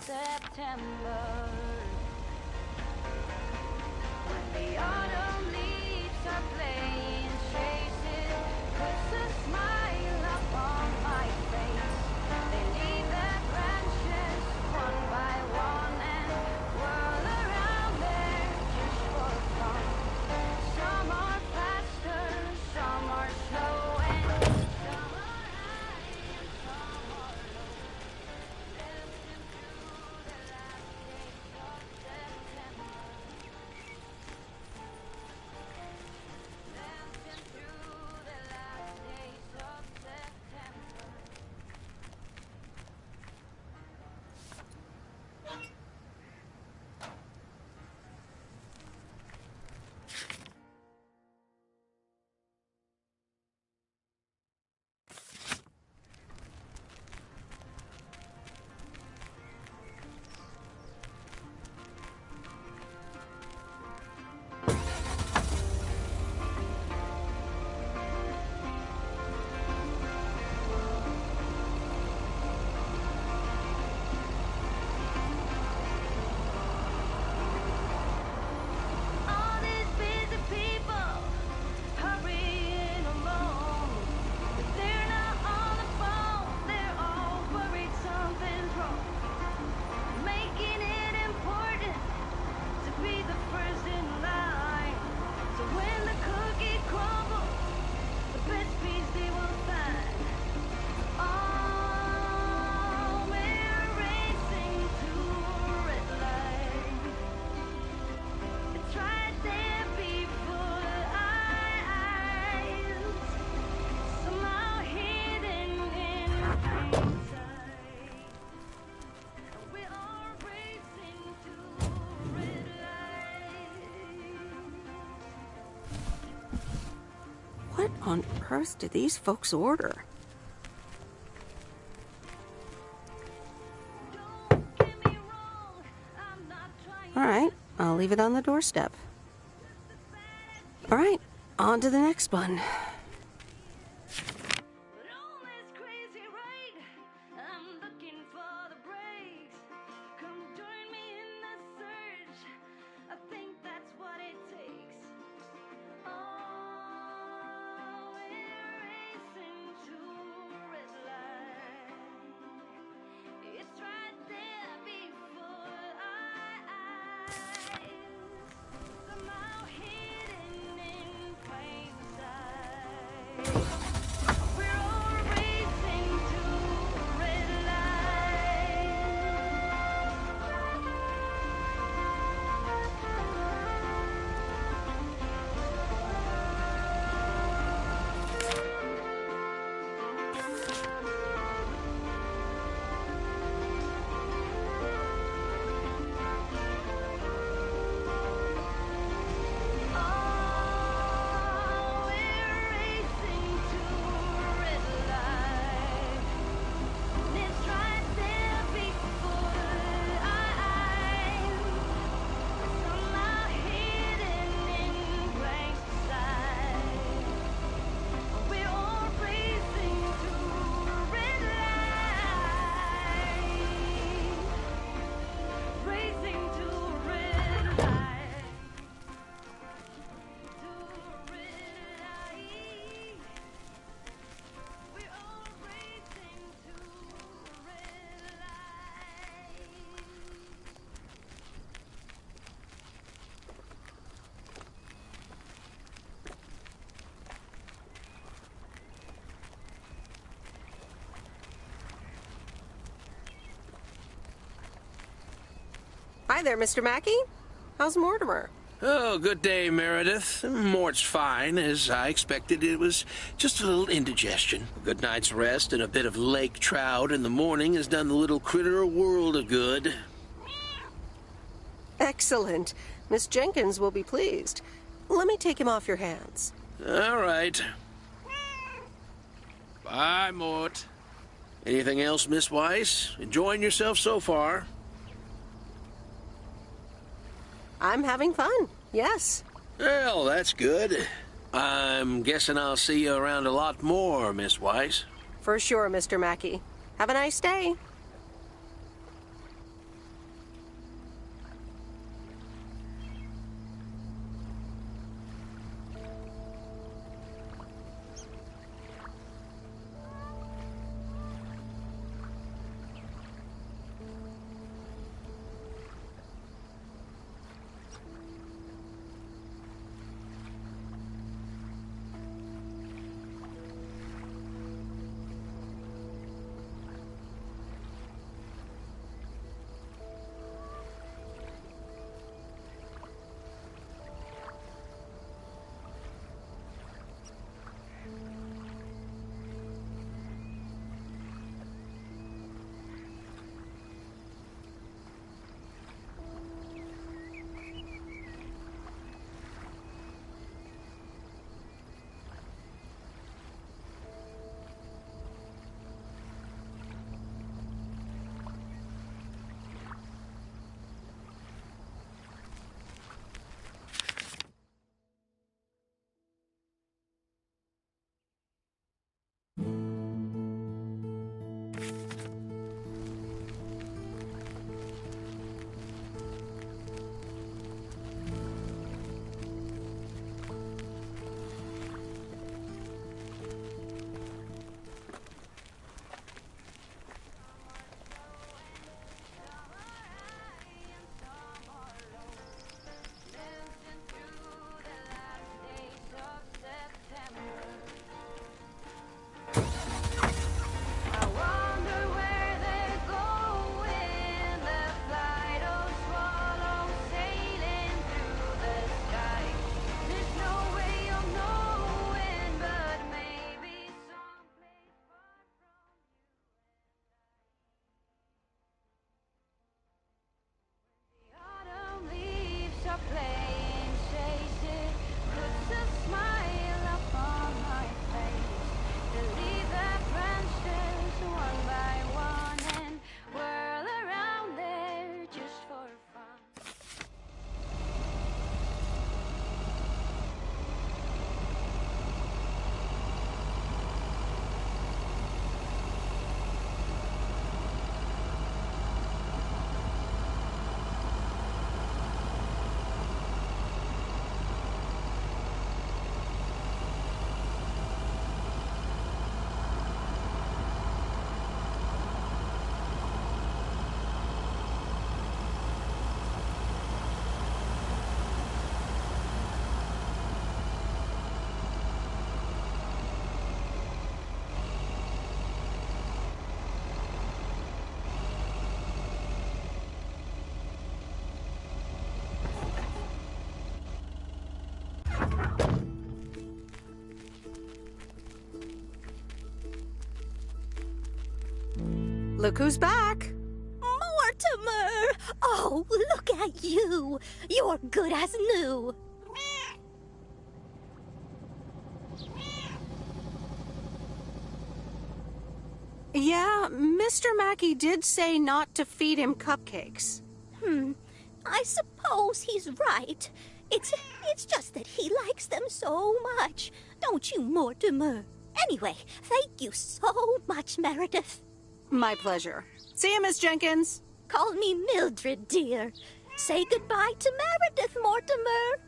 September. When the autumn leaves are playing chases, puts a smile upon my face. They leave their branches one by one and whirl around there just for fun. Some are faster, some are slow, and some are high and some are low. Dancing through the last days on earth did these folks order? All right, I'll leave it on the doorstep. All right, on to the next one. Hi there, Mr. Mackey. How's Mortimer? Oh, good day, Meredith. Mort's fine. As I expected, it was just a little indigestion. A good night's rest and a bit of lake trout in the morning has done the little critter a world of good. Excellent. Miss Jenkins will be pleased. Let me take him off your hands. All right. Bye, Mort. Anything else, Miss Weiss? Enjoying yourself so far? I'm having fun, yes. Well, that's good. I'm guessing I'll see you around a lot more, Miss Weiss. For sure, Mr. Mackey. Have a nice day. Look who's back. Mortimer! Oh, look at you. You're good as new. Yeah, Mr. Mackey did say not to feed him cupcakes. I suppose he's right. It's just that he likes them so much. Don't you, Mortimer? Anyway, thank you so much, Meredith. My pleasure. See you, Miss Jenkins. Call me Mildred, dear. Say goodbye to Meredith, Mortimer.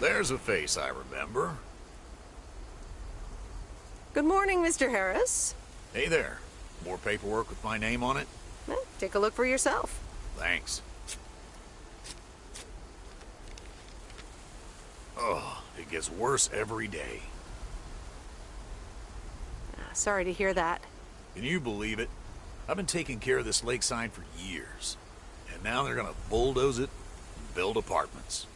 There's a face I remember. Good morning, Mr. Harris. Hey there. More paperwork with my name on it? Take a look for yourself. Thanks. Oh, it gets worse every day. Sorry to hear that. Can you believe it? I've been taking care of this lakeside for years. And now they're gonna bulldoze it and build apartments.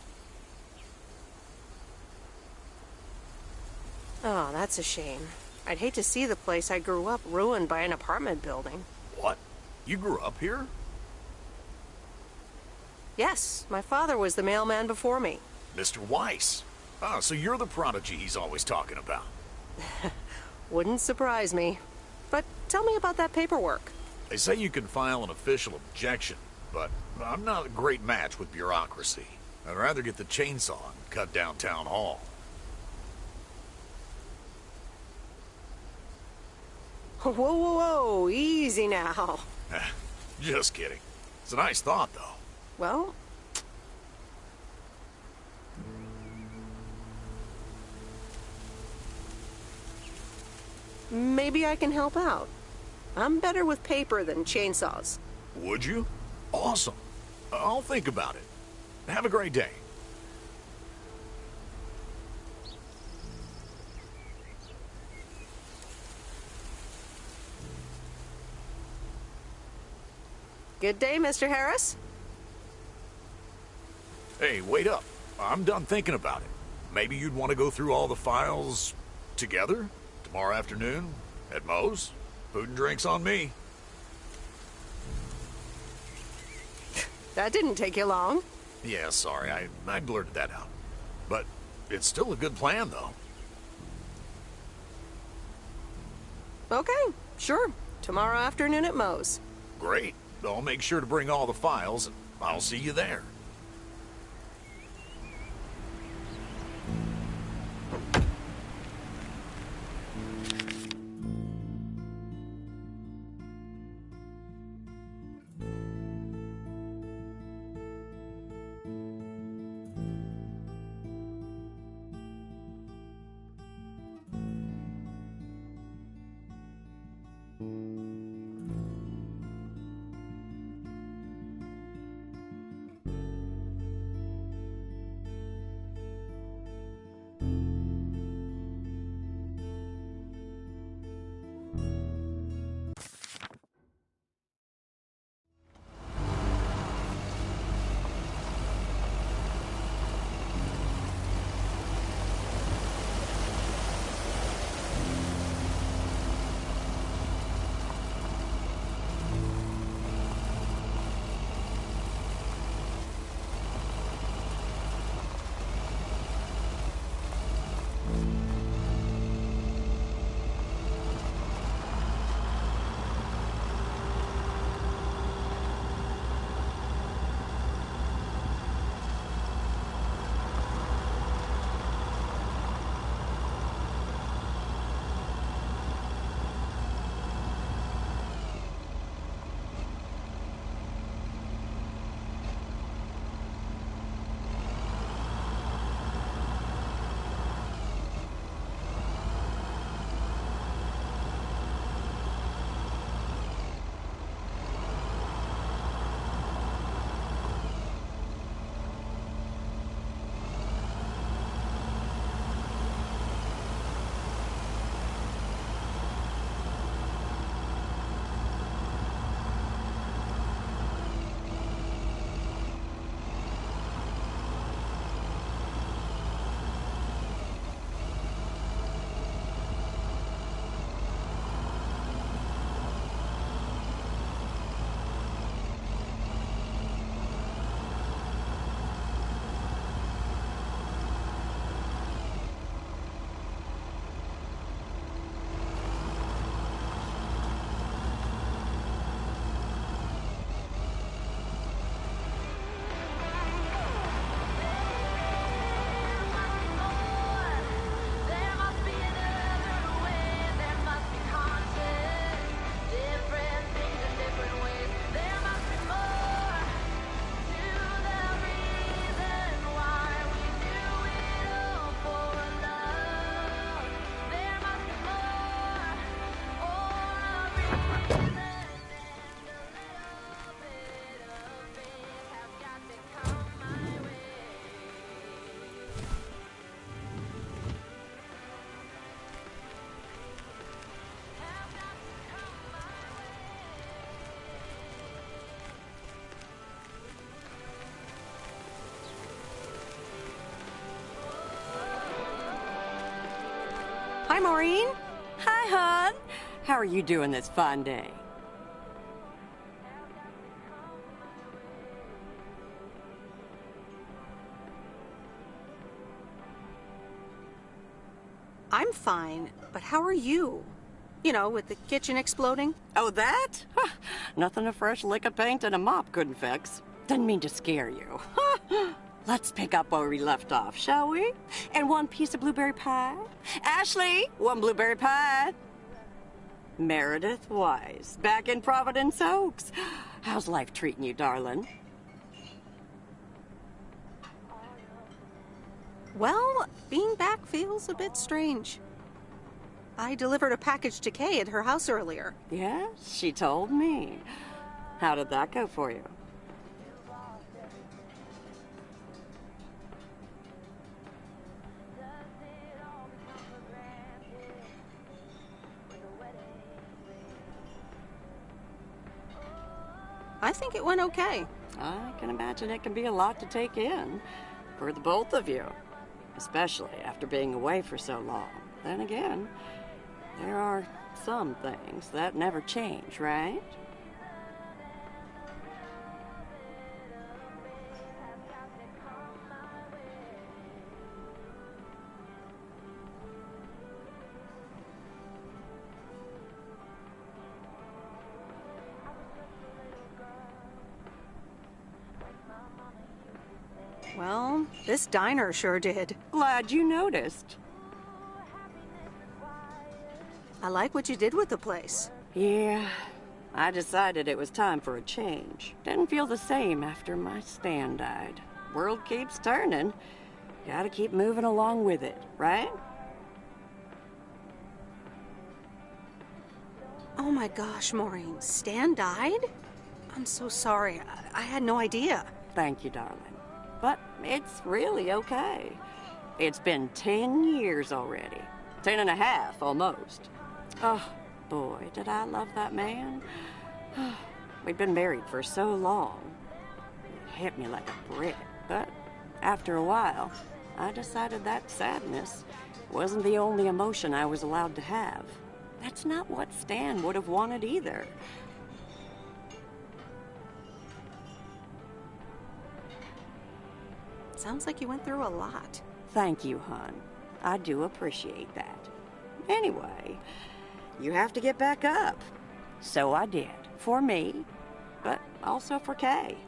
Oh, that's a shame. I'd hate to see the place I grew up ruined by an apartment building. What? You grew up here? Yes, my father was the mailman before me. Mr. Weiss. Ah, so you're the prodigy he's always talking about. Wouldn't surprise me. But tell me about that paperwork. They say you can file an official objection, but I'm not a great match with bureaucracy. I'd rather get the chainsaw and cut down Town Hall. Whoa, whoa, whoa, easy now. Just kidding. It's a nice thought, though. Well, maybe I can help out. I'm better with paper than chainsaws. Would you? Awesome. I'll think about it. Have a great day. Good day, Mr. Harris. Hey, wait up. I'm done thinking about it. Maybe you'd want to go through all the files together tomorrow afternoon at Moe's? Food and drinks on me. That didn't take you long. Yeah, sorry, I blurted that out. But it's still a good plan, though. Okay, sure. Tomorrow afternoon at Moe's. Great. I'll make sure to bring all the files, and I'll see you there. Hi, Maureen. Hi, hon. How are you doing this fine day? I'm fine, but how are you? You know, with the kitchen exploding? Oh, that? Huh, nothing a fresh lick of paint and a mop couldn't fix. Didn't mean to scare you. Let's pick up where we left off, shall we? And one piece of blueberry pie? Ashley, one blueberry pie. Meredith Weiss, back in Providence Oaks. How's life treating you, darling? Well, being back feels a bit strange. I delivered a package to Kay at her house earlier. Yes, she told me. How did that go for you? I think it went okay. I can imagine it can be a lot to take in for the both of you, especially after being away for so long. Then again, there are some things that never change, right? Well, this diner sure did. Glad you noticed. I like what you did with the place. Yeah, I decided it was time for a change. Didn't feel the same after my Stan died. World keeps turning. Gotta keep moving along with it, right? Oh my gosh, Maureen, Stan died? I'm so sorry. I had no idea. Thank you, darling. But it's really okay. It's been 10 years already. 10 and a half, almost. Oh, boy, did I love that man. We'd been married for so long. It hit me like a brick. But after a while, I decided that sadness wasn't the only emotion I was allowed to have. That's not what Stan would have wanted either. Sounds like you went through a lot. Thank you, hon. I do appreciate that. Anyway, you have to get back up. So I did. For me, but also for Kay.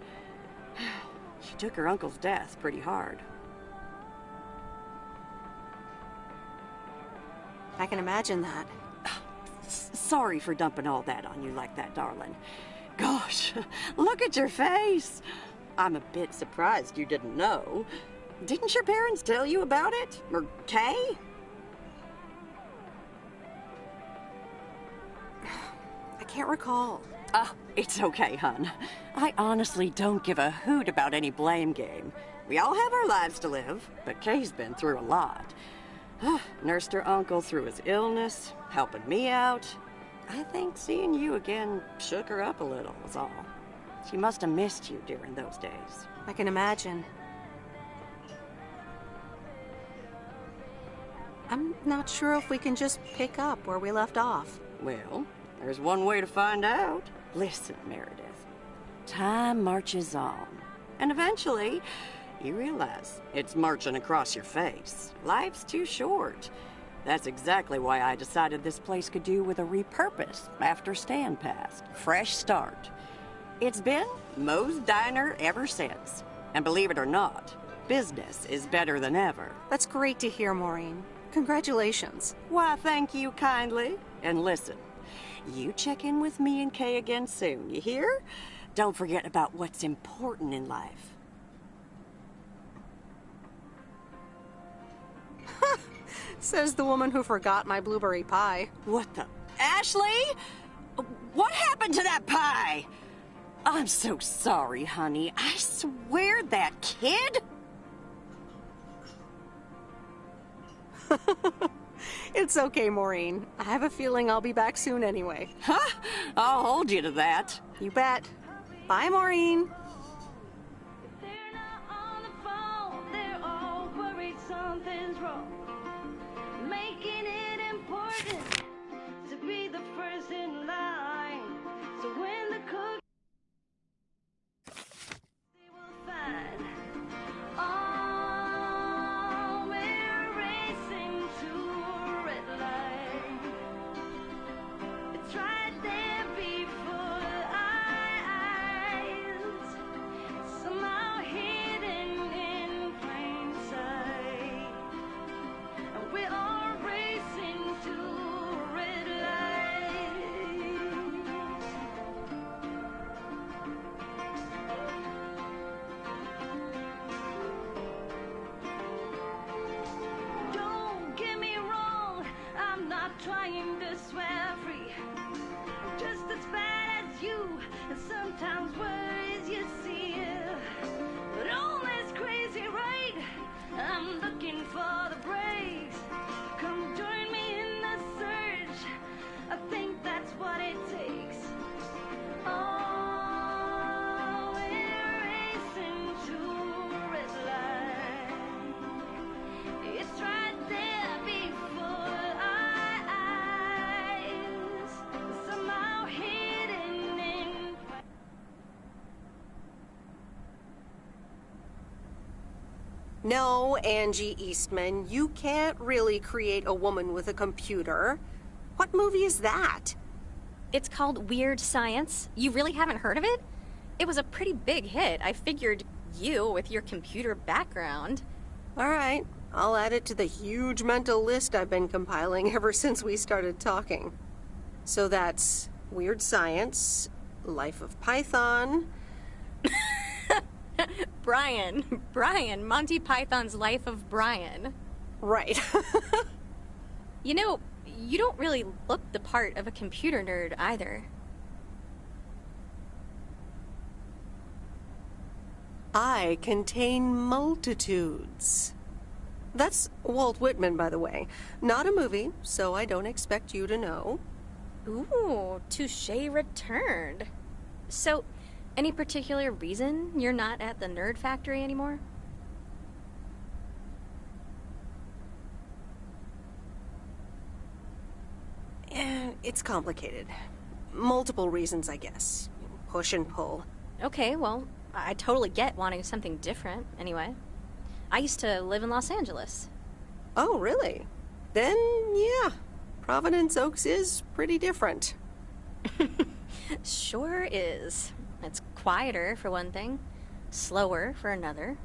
She took her uncle's death pretty hard. I can imagine that. Sorry for dumping all that on you like that, darling. Gosh, look at your face. I'm a bit surprised you didn't know. Didn't your parents tell you about it? Or Kay? I can't recall. It's okay, hon. I honestly don't give a hoot about any blame game. We all have our lives to live, but Kay's been through a lot. Nursed her uncle through his illness, helping me out. I think seeing you again shook her up a little, was all. She must have missed you during those days. I can imagine. I'm not sure if we can just pick up where we left off. Well, there's one way to find out. Listen, Meredith. Time marches on. And eventually, you realize it's marching across your face. Life's too short. That's exactly why I decided this place could do with a repurpose after Stan passed. Fresh start. It's been Moe's Diner ever since. And believe it or not, business is better than ever. That's great to hear, Maureen. Congratulations. Why, thank you kindly. And listen, you check in with me and Kay again soon, you hear? Don't forget about what's important in life. Says the woman who forgot my blueberry pie. What the? Ashley? What happened to that pie? I'm so sorry, honey. I swear that kid... It's okay, Maureen. I have a feeling I'll be back soon anyway. Huh? I'll hold you to that. You bet. Bye, Maureen. Something's wrong. Making it important to be the first in line. So when the cook they will find. Oh, we're racing to a red light. It's right there before our eyes. Somehow hidden in plain sight. We are racing to red lights. Don't get me wrong, I'm not trying to swear free. I'm just as bad as you, and sometimes worse, you see. But all is crazy, right? I'm looking for the breaks. Come join me in the search. I think that's what it takes. Oh. No, Angie Eastman, you can't really create a woman with a computer. What movie is that? It's called Weird Science. You really haven't heard of it? It was a pretty big hit. I figured you, with your computer background. All right, I'll add it to the huge mental list I've been compiling ever since we started talking. So that's Weird Science, Life of Python. Brian, Monty Python's Life of Brian. Right. You know, you don't really look the part of a computer nerd either. I contain multitudes. That's Walt Whitman, by the way. Not a movie, so I don't expect you to know. Ooh, touche returned. So, any particular reason you're not at the Nerd Factory anymore? It's complicated. Multiple reasons, I guess. Push and pull. Okay, well, I totally get wanting something different, anyway. I used to live in Los Angeles. Oh, really? Then, yeah. Providence Oaks is pretty different. Sure is. It's quieter, for one thing. Slower, for another.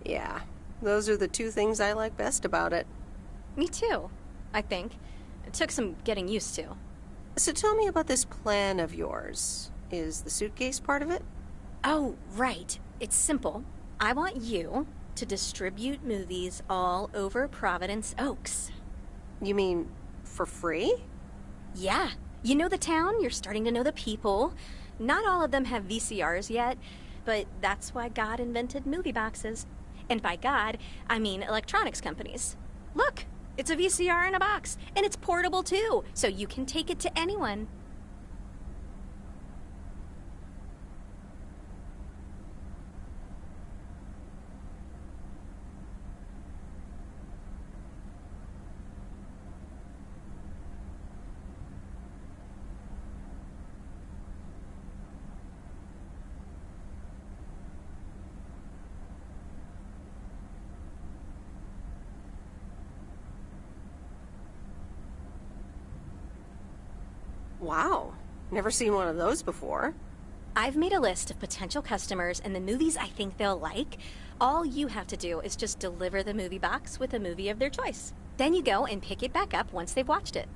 Yeah, those are the two things I like best about it. Me too, I think. It took some getting used to. So tell me about this plan of yours. Is the suitcase part of it? Oh, right. It's simple. I want you to distribute movies all over Providence Oaks. You mean for free? Yeah. You know the town, you're starting to know the people. Not all of them have VCRs yet, but that's why God invented movie boxes. And by God, I mean electronics companies. Look, it's a VCR in a box, and it's portable too, so you can take it to anyone. Wow, never seen one of those before. I've made a list of potential customers and the movies I think they'll like. All you have to do is just deliver the movie box with a movie of their choice. Then you go and pick it back up once they've watched it.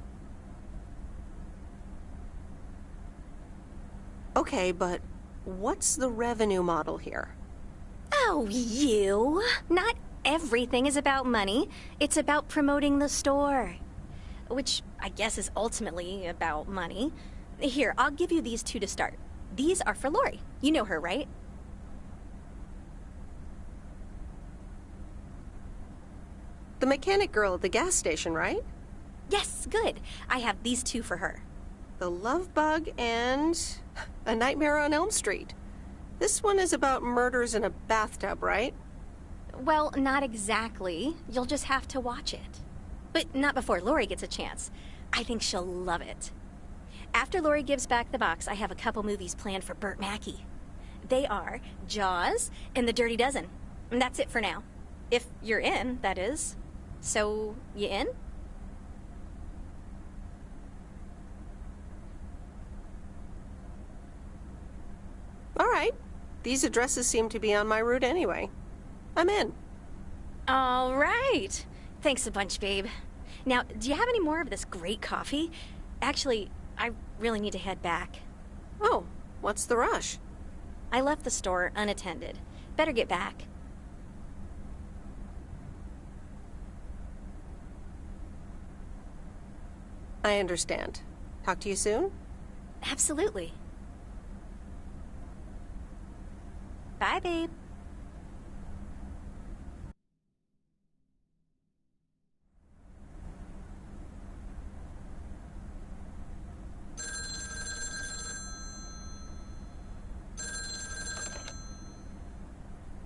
Okay, but what's the revenue model here? Oh, you! Not everything is about money. It's about promoting the store. Which I guess is ultimately about money. Here, I'll give you these two to start. These are for Lori. You know her, right? The mechanic girl at the gas station, right? Yes, good. I have these two for her. The Love Bug and A Nightmare on Elm Street. This one is about murders in a bathtub, right? Well, not exactly. You'll just have to watch it. But not before Lori gets a chance. I think she'll love it. After Lori gives back the box, I have a couple movies planned for Burt Mackey. They are Jaws and The Dirty Dozen. And that's it for now. If you're in, that is. So, you in? All right. These addresses seem to be on my route anyway. I'm in. All right. Thanks a bunch, babe. Now, do you have any more of this great coffee? Actually, I really need to head back. Oh, what's the rush? I left the store unattended. Better get back. I understand. Talk to you soon? Absolutely. Bye, babe.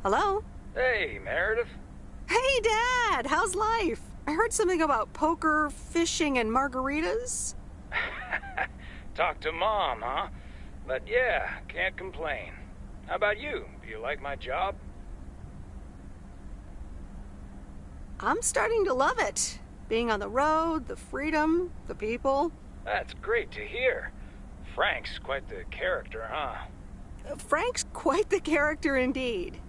Hello? Hey, Meredith. Hey, Dad! How's life? I heard something about poker, fishing, and margaritas. Talk to Mom, huh? But yeah, can't complain. How about you? Do you like my job? I'm starting to love it. Being on the road, the freedom, the people. That's great to hear. Frank's quite the character, huh? Frank's quite the character indeed.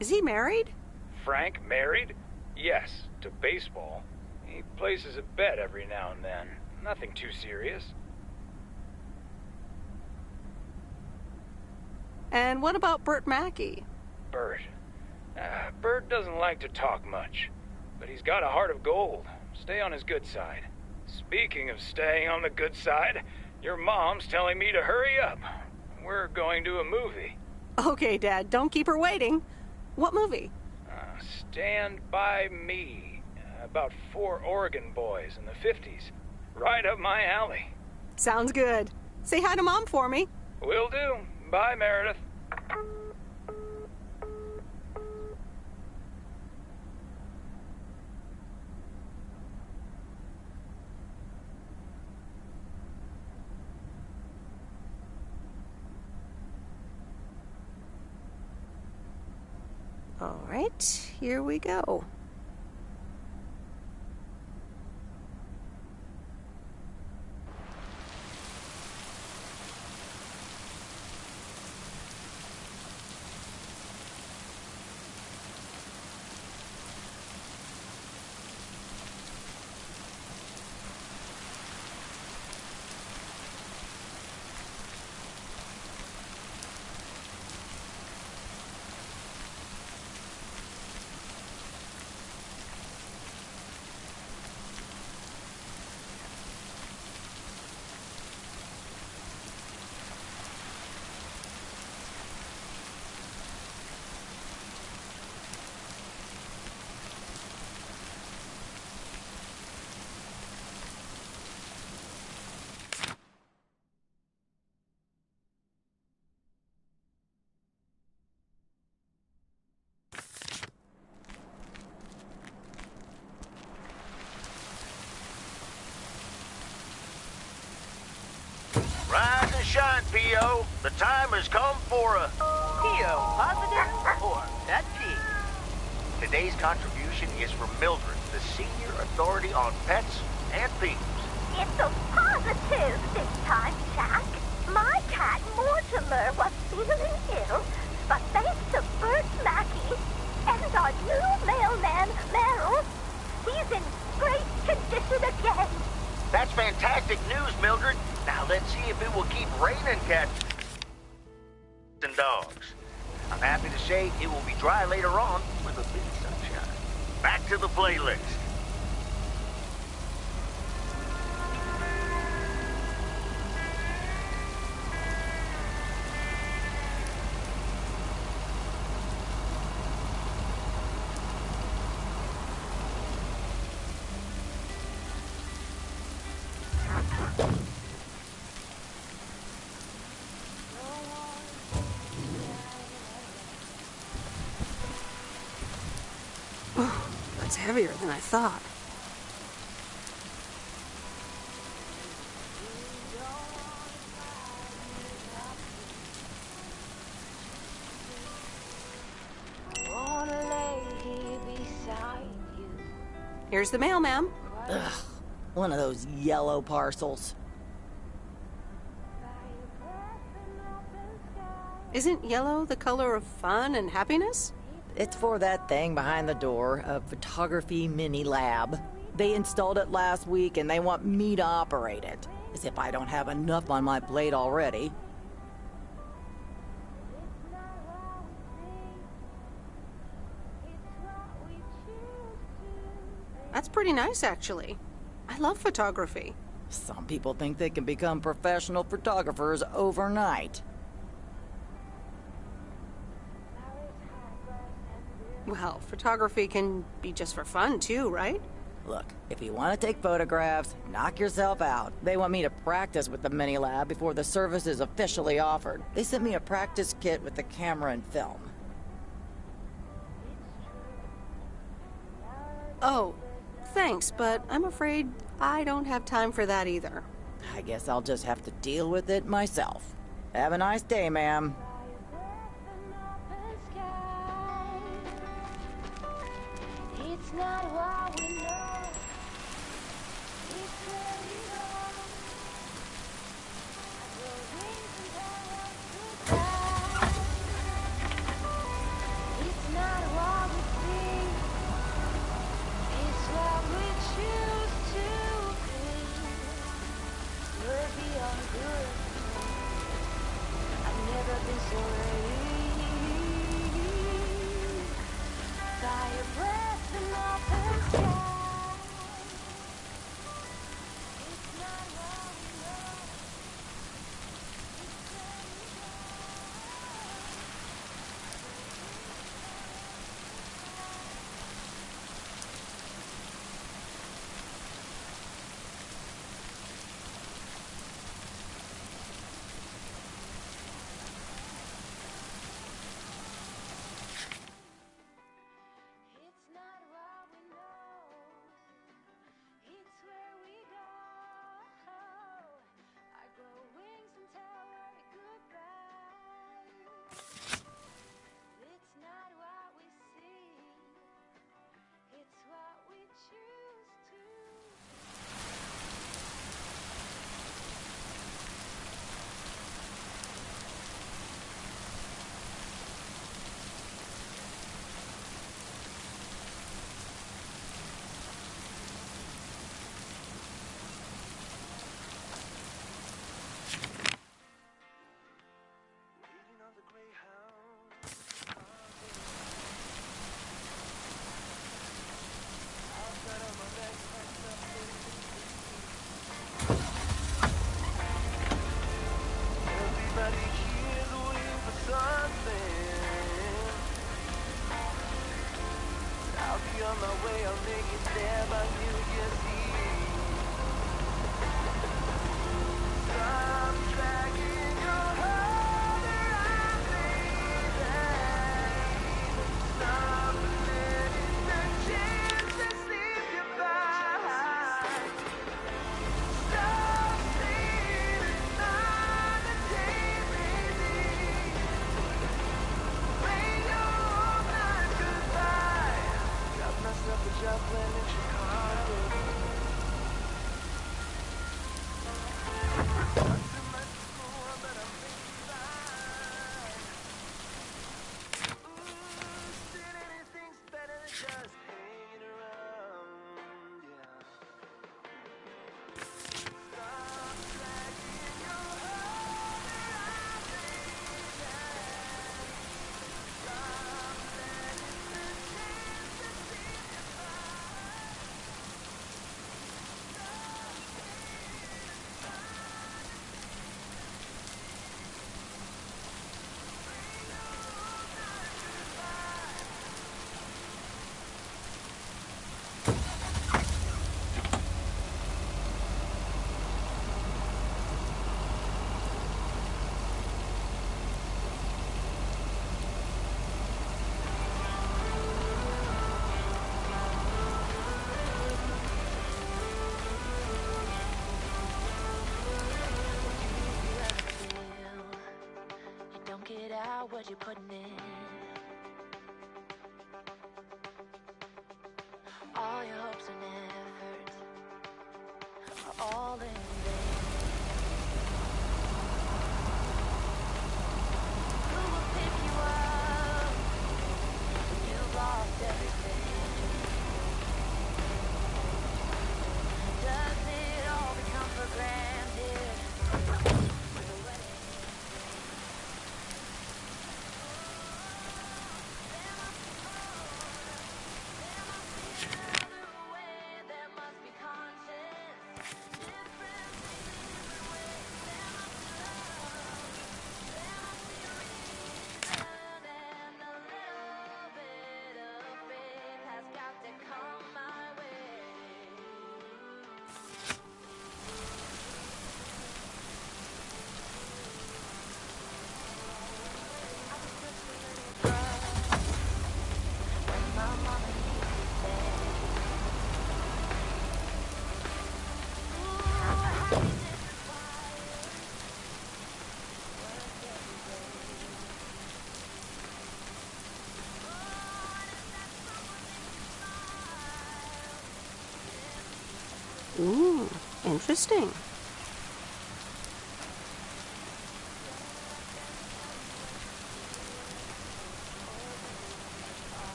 Is he married? Frank married? Yes, to baseball. He places a bet every now and then. Nothing too serious. And what about Bert Mackey? Bert. Bert doesn't like to talk much, but he's got a heart of gold. Stay on his good side. Speaking of staying on the good side, your mom's telling me to hurry up. We're going to a movie. Okay, Dad, don't keep her waiting. What movie? Stand By Me. About 4 Oregon boys in the 50s. Right up my alley. Sounds good. Say hi to Mom for me. Will do. Bye, Meredith. All right, here we go. Rise and shine, P.O. The time has come for a... P.O. positive or that P? Today's contribution is from Mildred, the senior authority on pets and peeps. It's a positive this time, Jack. My cat Mortimer was feeling ill, but thanks to Bert Mackey and our new mailman, Merrill, he's in great condition again. That's fantastic news, Mildred. Now let's see if it will keep raining cats and dogs. I'm happy to say it will be dry later on with a bit of sunshine. Back to the playlist. That's heavier than I thought. Here's the mail, ma'am. Ugh, one of those yellow parcels. Isn't yellow the color of fun and happiness? It's for that thing behind the door, a photography mini lab. They installed it last week and they want me to operate it. As if I don't have enough on my plate already. That's pretty nice, actually. I love photography. Some people think they can become professional photographers overnight. Well, photography can be just for fun, too, right? Look, if you want to take photographs, knock yourself out. They want me to practice with the mini lab before the service is officially offered. They sent me a practice kit with the camera and film. Oh, thanks, but I'm afraid I don't have time for that either. I guess I'll just have to deal with it myself. Have a nice day, ma'am. It's not what we know. It's where we go. Your wings and arrows goodbye. It's not what we see. It's what we choose to be. We're beyond good. I've never been so ready. Fire breath and open sky. It's not what we know. It's where we go. It's not what we know. It's where we go. I grow wings and tell her goodbye. It's not what we see. It's what we choose to. Everybody here's waiting for something. I'll be on my way, I'll make it there by New Year's Eve. Stop dragging your heart around, baby. Stop letting the chances slip you by. Stop saying another day, baby. Play your own life goodbye. Got myself a job playing in Chicago. Not too much school, but I'm making fine. Ooh, still anything's better than just hanging around, yeah. Stop dragging your heart around, baby. Stop letting the chances slip you by. You don't get out what you're putting in. All your hopes and efforts are all in vain. Who will pick you up when you've lost everything? Does it all become for granted? With a wedding Interesting.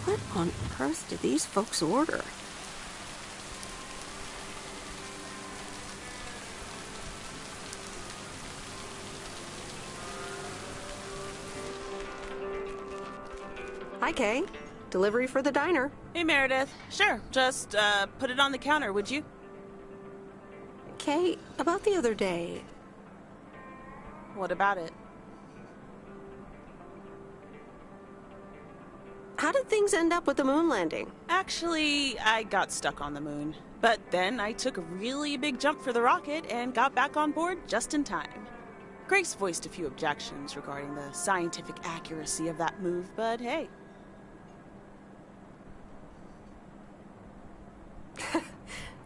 What on earth did these folks order? Hi, Kay. Delivery for the diner. Hey, Meredith. Sure, just put it on the counter, would you? Kay, about the other day. What about it? How did things end up with the moon landing? Actually, I got stuck on the moon. But then I took a really big jump for the rocket and got back on board just in time. Grace voiced a few objections regarding the scientific accuracy of that move, but hey.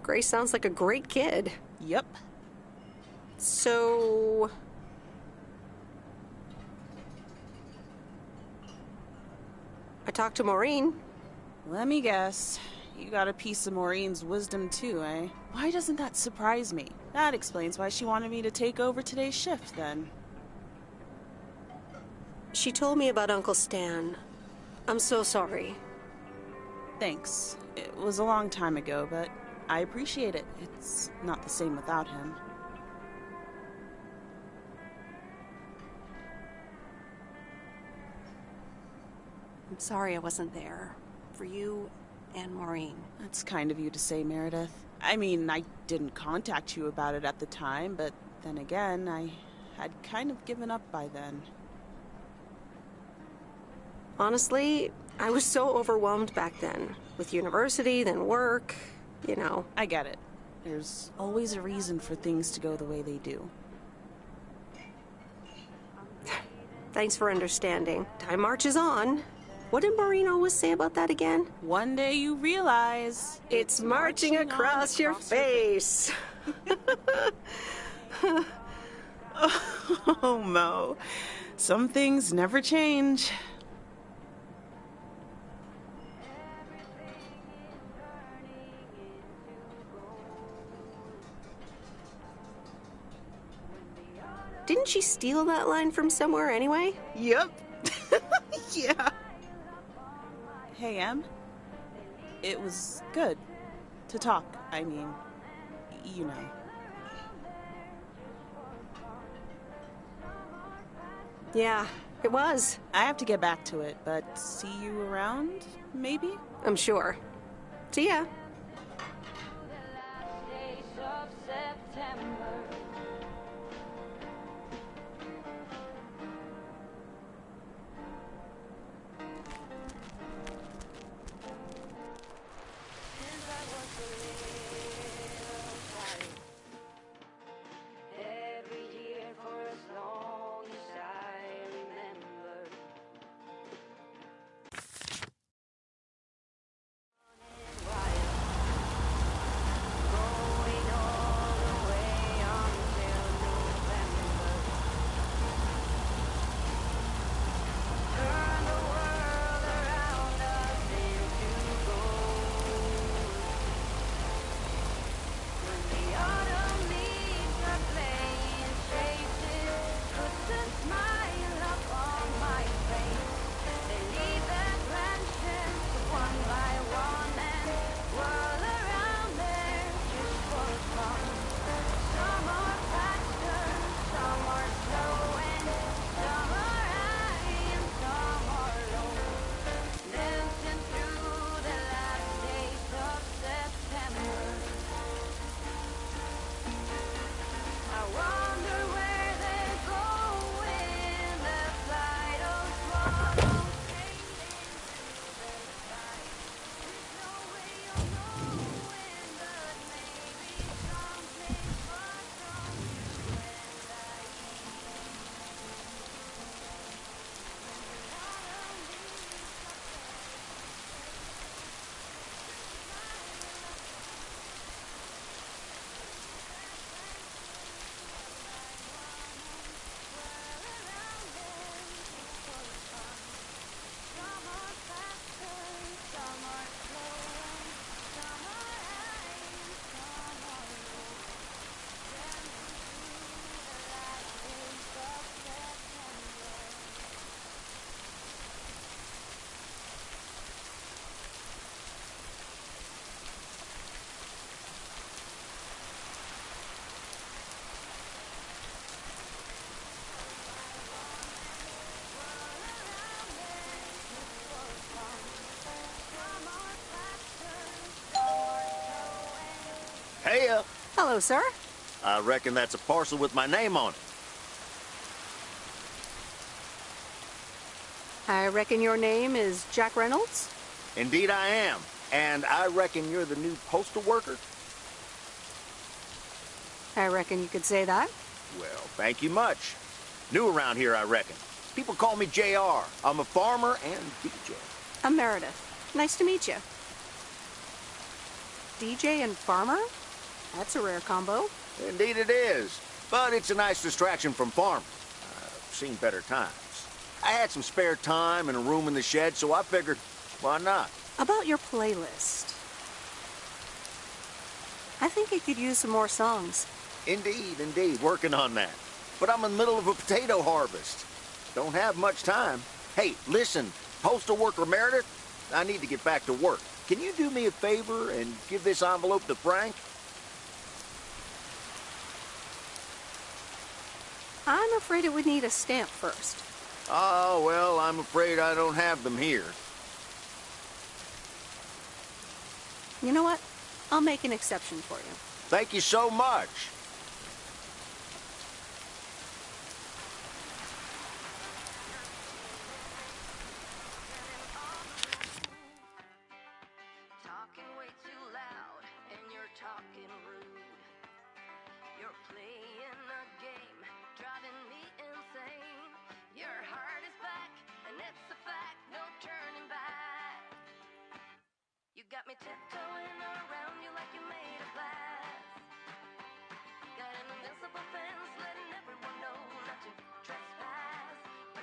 Grace sounds like a great kid. Yep. So... I talked to Maureen. Let me guess. You got a piece of Maureen's wisdom too, eh? Why doesn't that surprise me? That explains why she wanted me to take over today's shift, then. She told me about Uncle Stan. I'm so sorry. Thanks. It was a long time ago, but I appreciate it. It's not the same without him. I'm sorry I wasn't there. For you and Maureen. That's kind of you to say, Meredith. I mean, I didn't contact you about it at the time, but then again, I had kind of given up by then. Honestly, I was so overwhelmed back then. With university, then work, you know. I get it. There's always a reason for things to go the way they do. Thanks for understanding. Time marches on. What did Maureen always say about that again? One day you realize... It's marching across your face. Oh, Mo. Some things never change. Didn't she steal that line from somewhere anyway? Yep. Yeah. Hey, Em. It was good to talk. I mean, you know. Yeah, it was. I have to get back to it, but see you around, maybe? I'm sure. See ya. Hey, Hello, sir. I reckon that's a parcel with my name on it. I reckon your name is Jack Reynolds? Indeed I am. And I reckon you're the new postal worker? I reckon you could say that. Well, thank you much. New around here, I reckon. People call me JR. I'm a farmer and DJ. I'm Meredith. Nice to meet you. DJ and farmer? That's a rare combo. Indeed it is. But it's a nice distraction from farming. I've seen better times. I had some spare time and a room in the shed, so I figured, why not? About your playlist. I think it could use some more songs. Indeed, indeed. Working on that. But I'm in the middle of a potato harvest. Don't have much time. Hey, listen, postal worker Meredith, I need to get back to work. Can you do me a favor and give this envelope to Frank? I'm afraid it would need a stamp first. Oh, well, I'm afraid I don't have them here. You know what? I'll make an exception for you. Thank you so much. Talking way too loud, and you're talking rude. You're playing a game, driving me insane. Your heart is black, and it's a fact, no turning back. You got me tiptoeing around you like you made of glass. Got an invincible fence, letting everyone know not to trespass. But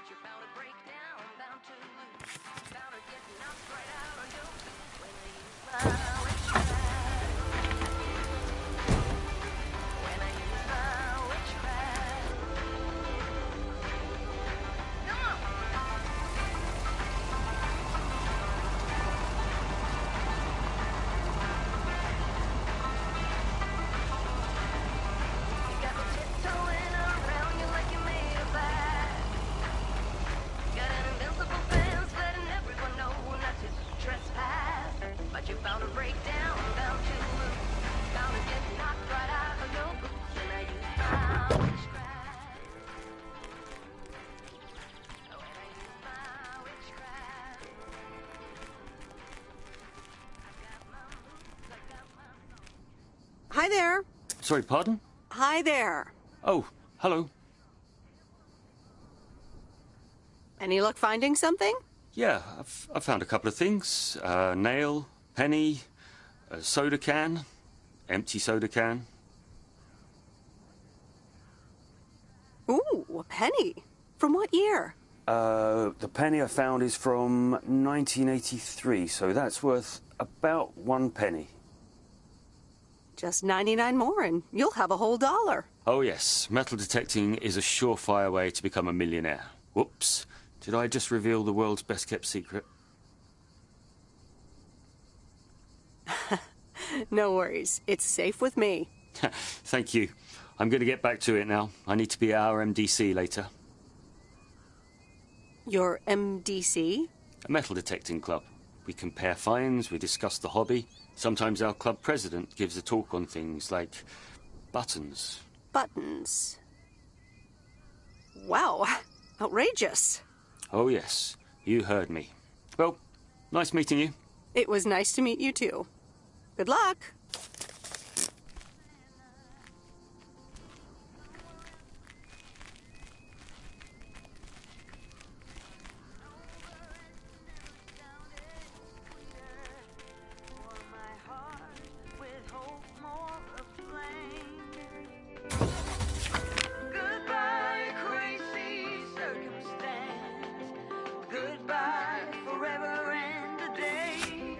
Hi there. Sorry, pardon? Hi there. Oh, hello. Any luck finding something? Yeah, I've found a couple of things. Nail, penny, a soda can, empty soda can. Ooh, a penny. From what year? The penny I found is from 1983, so that's worth about 1 penny. Just 99 more and you'll have a whole $1. Oh yes, metal detecting is a surefire way to become a millionaire. Whoops, did I just reveal the world's best kept secret? No worries, it's safe with me. Thank you. I'm going to get back to it now. I need to be at our MDC later. Your MDC? A metal detecting club. We compare finds, we discuss the hobby. Sometimes our club president gives a talk on things like buttons. Buttons. Wow, outrageous. Oh yes, you heard me. Well, nice meeting you. It was nice to meet you too. Good luck. Goodbye, crazy circumstance. Goodbye, forever and a day.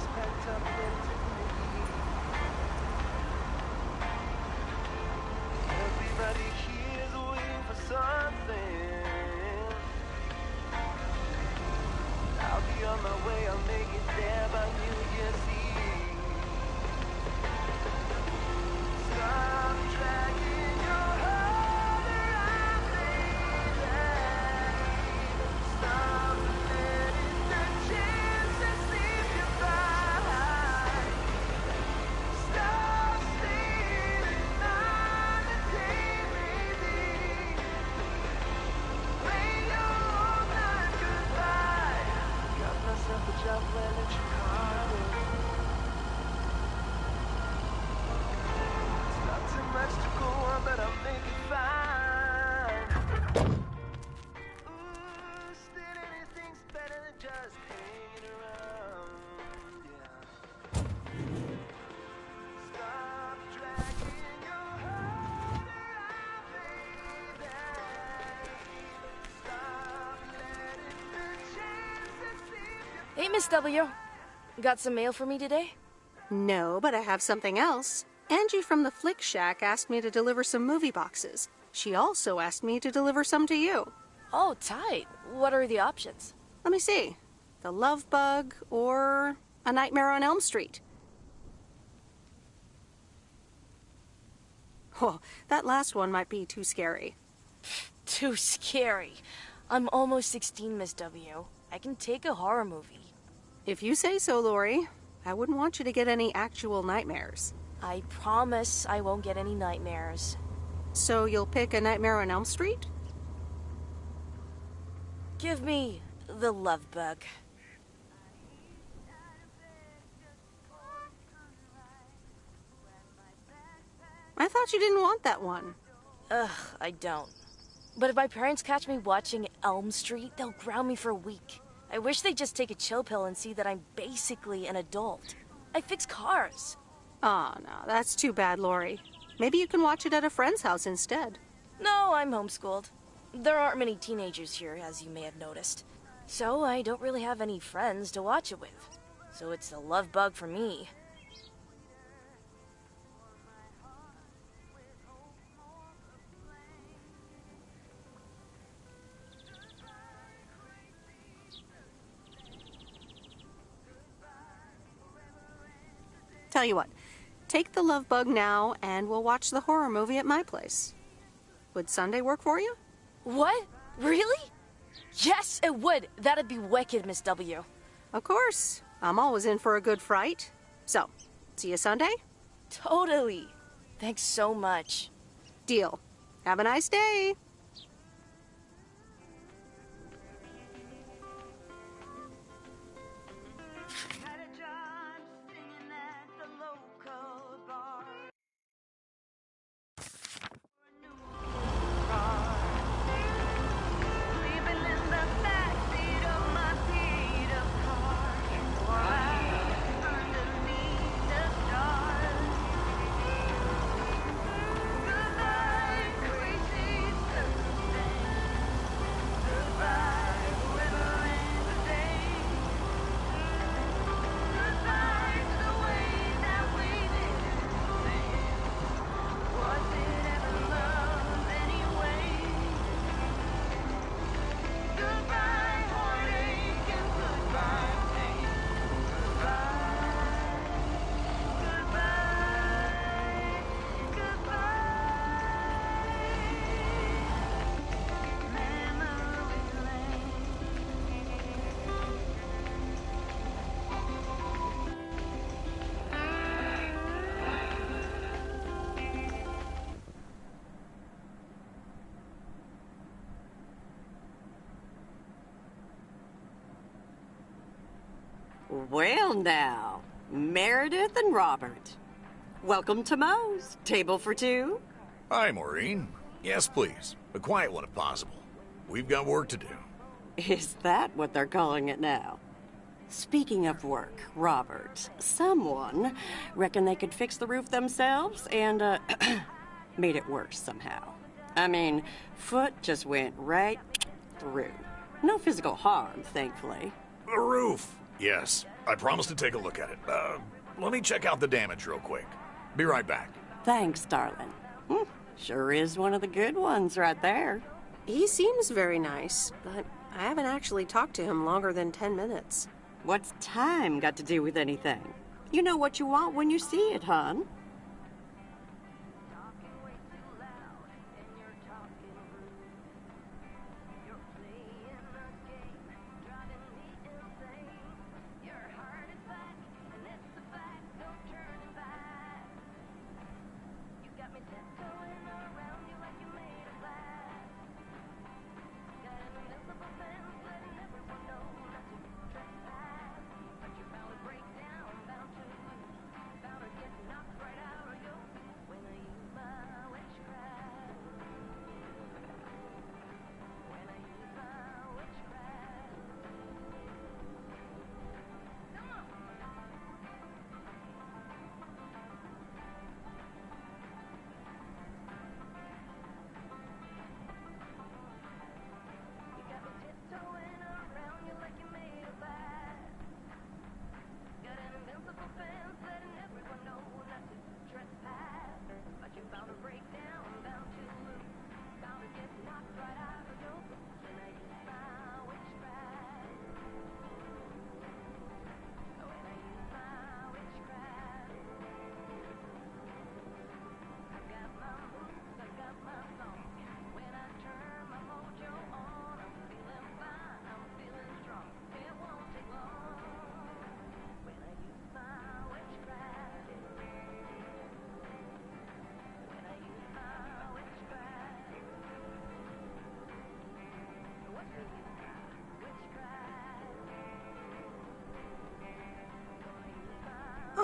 bags packed up, ready to leave. Everybody here's waiting for something. I'll be on my way, I'll make it there by New Year's Eve. Stop dragging your heart around, baby. Stop letting the chances slip you by. Stop stealing my day, baby. Play your own life goodbye. Got myself a job well in Chicago. It's not too much to go on, but I'll make it fine. Ooh, still anything's better than just hanging around, yeah. Stop dragging your heart around, baby. Stop letting the chances slip you. Hey, Miss W. Got some mail for me today? No, but I have something else. Angie from the Flick Shack asked me to deliver some movie boxes. She also asked me to deliver some to you. Oh, tight. What are the options? Let me see. The Love Bug or A Nightmare on Elm Street. Oh, that last one might be too scary. Too scary. I'm almost 16, Miss W. I can take a horror movie. If you say so, Lori. I wouldn't want you to get any actual nightmares. I promise I won't get any nightmares. So you'll pick A Nightmare on Elm Street? Give me the Love Bug. I thought you didn't want that one. Ugh, I don't. But if my parents catch me watching Elm Street, they'll ground me for a week. I wish they'd just take a chill pill and see that I'm basically an adult. I fix cars. Oh, no, that's too bad, Lori. Maybe you can watch it at a friend's house instead. No, I'm homeschooled. There aren't many teenagers here, as you may have noticed. So I don't really have any friends to watch it with. So it's the Love Bug for me. Tell you what, take the Love Bug now and we'll watch the horror movie at my place. Would Sunday work for you? What? Really? Yes, it would. That'd be wicked, Miss W. Of course. I'm always in for a good fright. So, see you Sunday? Totally. Thanks so much. Deal. Have a nice day. Well now, Meredith and Robert. Welcome to Moe's. Table for two? Hi, Maureen. Yes, please. A quiet one if possible. We've got work to do. Is that what they're calling it now? Speaking of work, Robert, someone reckoned they could fix the roof themselves and, made it worse somehow. I mean, foot just went right through. No physical harm, thankfully. The roof. Yes, I promised to take a look at it. Let me check out the damage real quick. Be right back. Thanks, darling. Sure is one of the good ones right there. He seems very nice, but I haven't actually talked to him longer than 10 minutes. What's time got to do with anything? You know what you want when you see it, hon.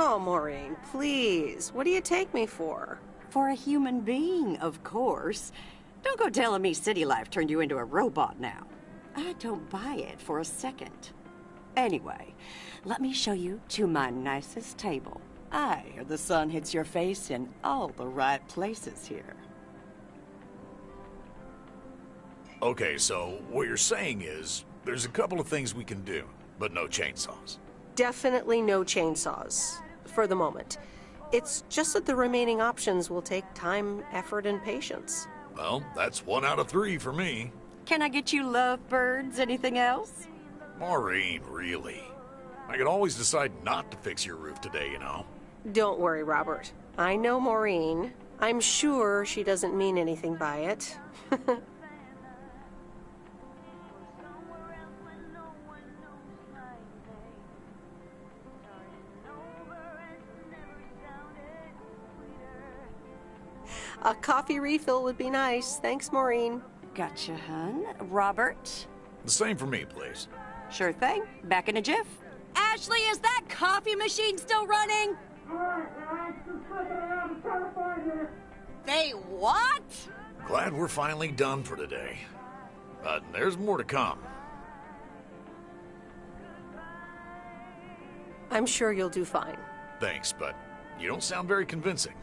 Oh, Maureen, please. What do you take me for? For a human being, of course. Don't go telling me city life turned you into a robot now. I don't buy it for a second. Anyway, let me show you to my nicest table. I hear the sun hits your face in all the right places here. Okay, so what you're saying is there's a couple of things we can do, but no chainsaws. Definitely no chainsaws, for the moment. It's just that the remaining options will take time, effort, and patience. Well, that's 1 out of 3 for me. Can I get you lovebirds? Anything else? Maureen, really? I could always decide not to fix your roof today, you know? Don't worry, Robert. I know Maureen. I'm sure she doesn't mean anything by it. A coffee refill would be nice. Thanks, Maureen. Gotcha, hun. Robert? The same for me, please. Sure thing. Back in a jiff. Ashley, is that coffee machine still running? They what? Glad we're finally done for today. But there's more to come. I'm sure you'll do fine. Thanks, but you don't sound very convincing.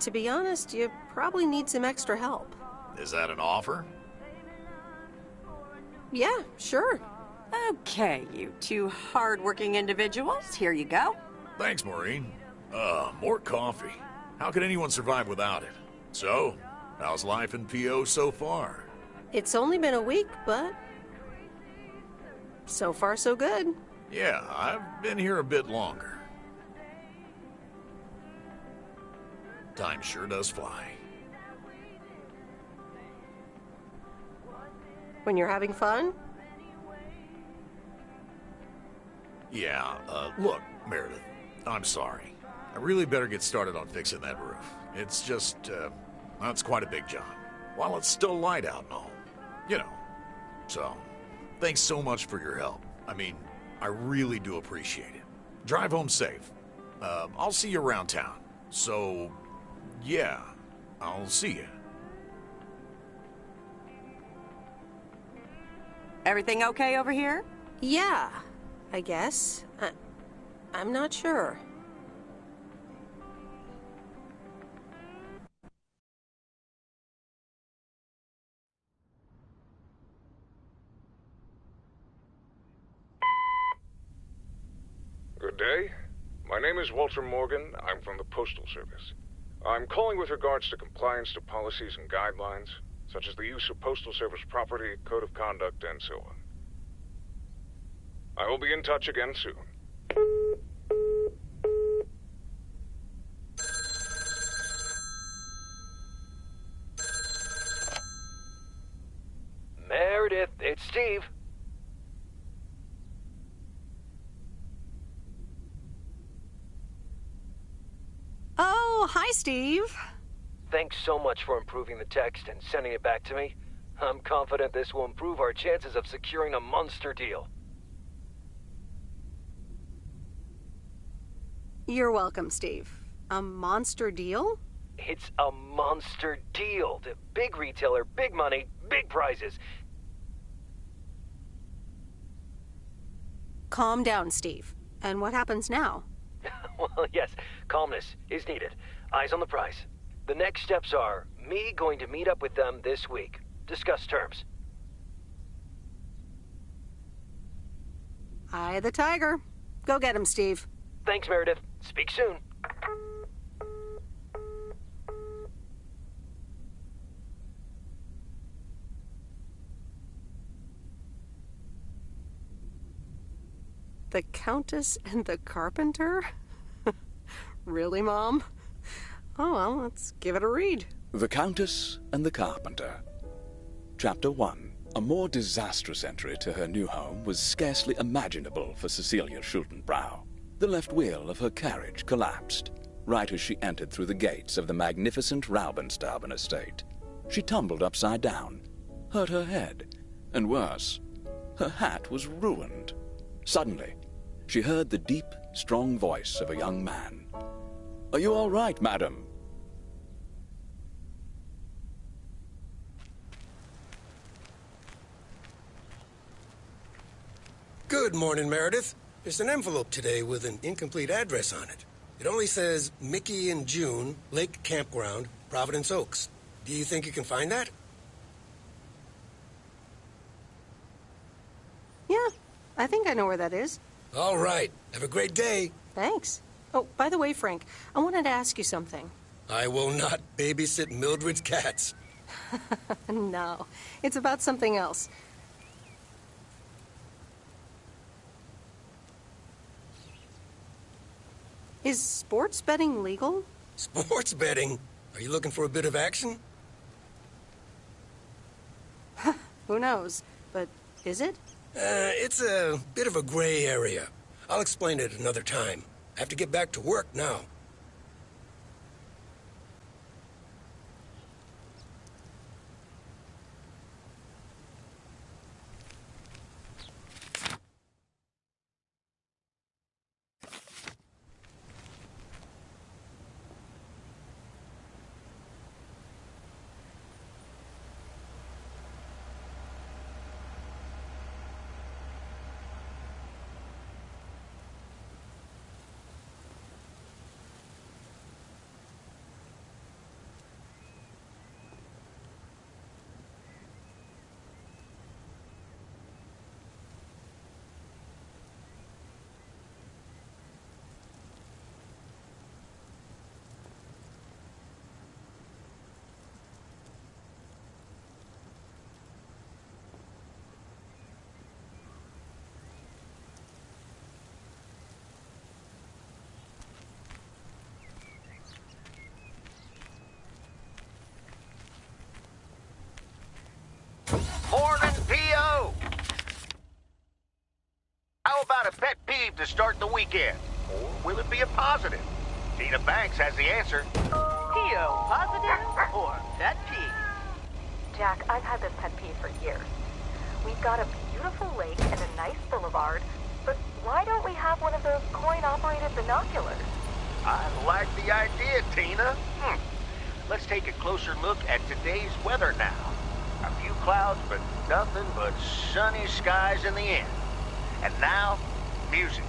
To be honest, you probably need some extra help. Is that an offer? Yeah, sure. Okay, you two hard-working individuals. Here you go. Thanks, Maureen. More coffee. How could anyone survive without it? So, how's life in PO so far? It's only been a week, but so far so good. Yeah, I've been here a bit longer. Time sure does fly. When you're having fun? Yeah, look, Meredith, I'm sorry. I really better get started on fixing that roof. It's just, that's quite a big job. While it's still light out and all. You know. So, thanks so much for your help. I mean, I really do appreciate it. Drive home safe. I'll see you around town. So, yeah, I'll see you. Everything okay over here? Yeah, I guess. I'm not sure. My name is Walter Morgan. I'm from the Postal Service. I'm calling with regards to compliance to policies and guidelines, such as the use of Postal Service property, code of conduct, and so on. I will be in touch again soon. Meredith, it's Steve. Oh, hi, Steve. Thanks so much for improving the text and sending it back to me. I'm confident this will improve our chances of securing a monster deal. You're welcome, Steve. A monster deal? It's a monster deal. The big retailer, big money, big prizes. Calm down, Steve. And what happens now? Well, yes, calmness is needed. Eyes on the prize. The next steps are me going to meet up with them this week. Discuss terms. Eye the tiger. Go get him, Steve. Thanks, Meredith. Speak soon. The Countess and the Carpenter? Really, Mom? Oh, well, let's give it a read. The Countess and the Carpenter. Chapter 1. A more disastrous entry to her new home was scarcely imaginable for Cecilia Schultenbrow. The left wheel of her carriage collapsed, right as she entered through the gates of the magnificent Raubenstaben estate. She tumbled upside down, hurt her head, and worse, her hat was ruined. Suddenly, she heard the deep, strong voice of a young man. "Are you all right, madam?" Good morning, Meredith. There's an envelope today with an incomplete address on it. It only says Mickey and June, Lake Campground, Providence Oaks. Do you think you can find that? Yeah, I think I know where that is. All right. Have a great day. Thanks. Oh, by the way, Frank, I wanted to ask you something. I will not babysit Mildred's cats. No, it's about something else. Is sports betting legal? Sports betting? Are you looking for a bit of action? Who knows? But is it? It's a bit of a gray area. I'll explain it another time. I have to get back to work now. Morning, P.O. How about a pet peeve to start the weekend? Or will it be a positive? Tina Banks has the answer. P.O. positive or pet peeve? Jack, I've had this pet peeve for years. We've got a beautiful lake and a nice boulevard, but why don't we have one of those coin-operated binoculars? I like the idea, Tina. Let's take a closer look at today's weather now. A few clouds, but nothing but sunny skies in the end. And now, music.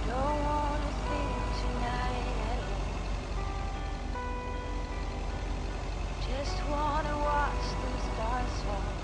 Don't wanna sleep tonight. Just wanna watch the stars fall.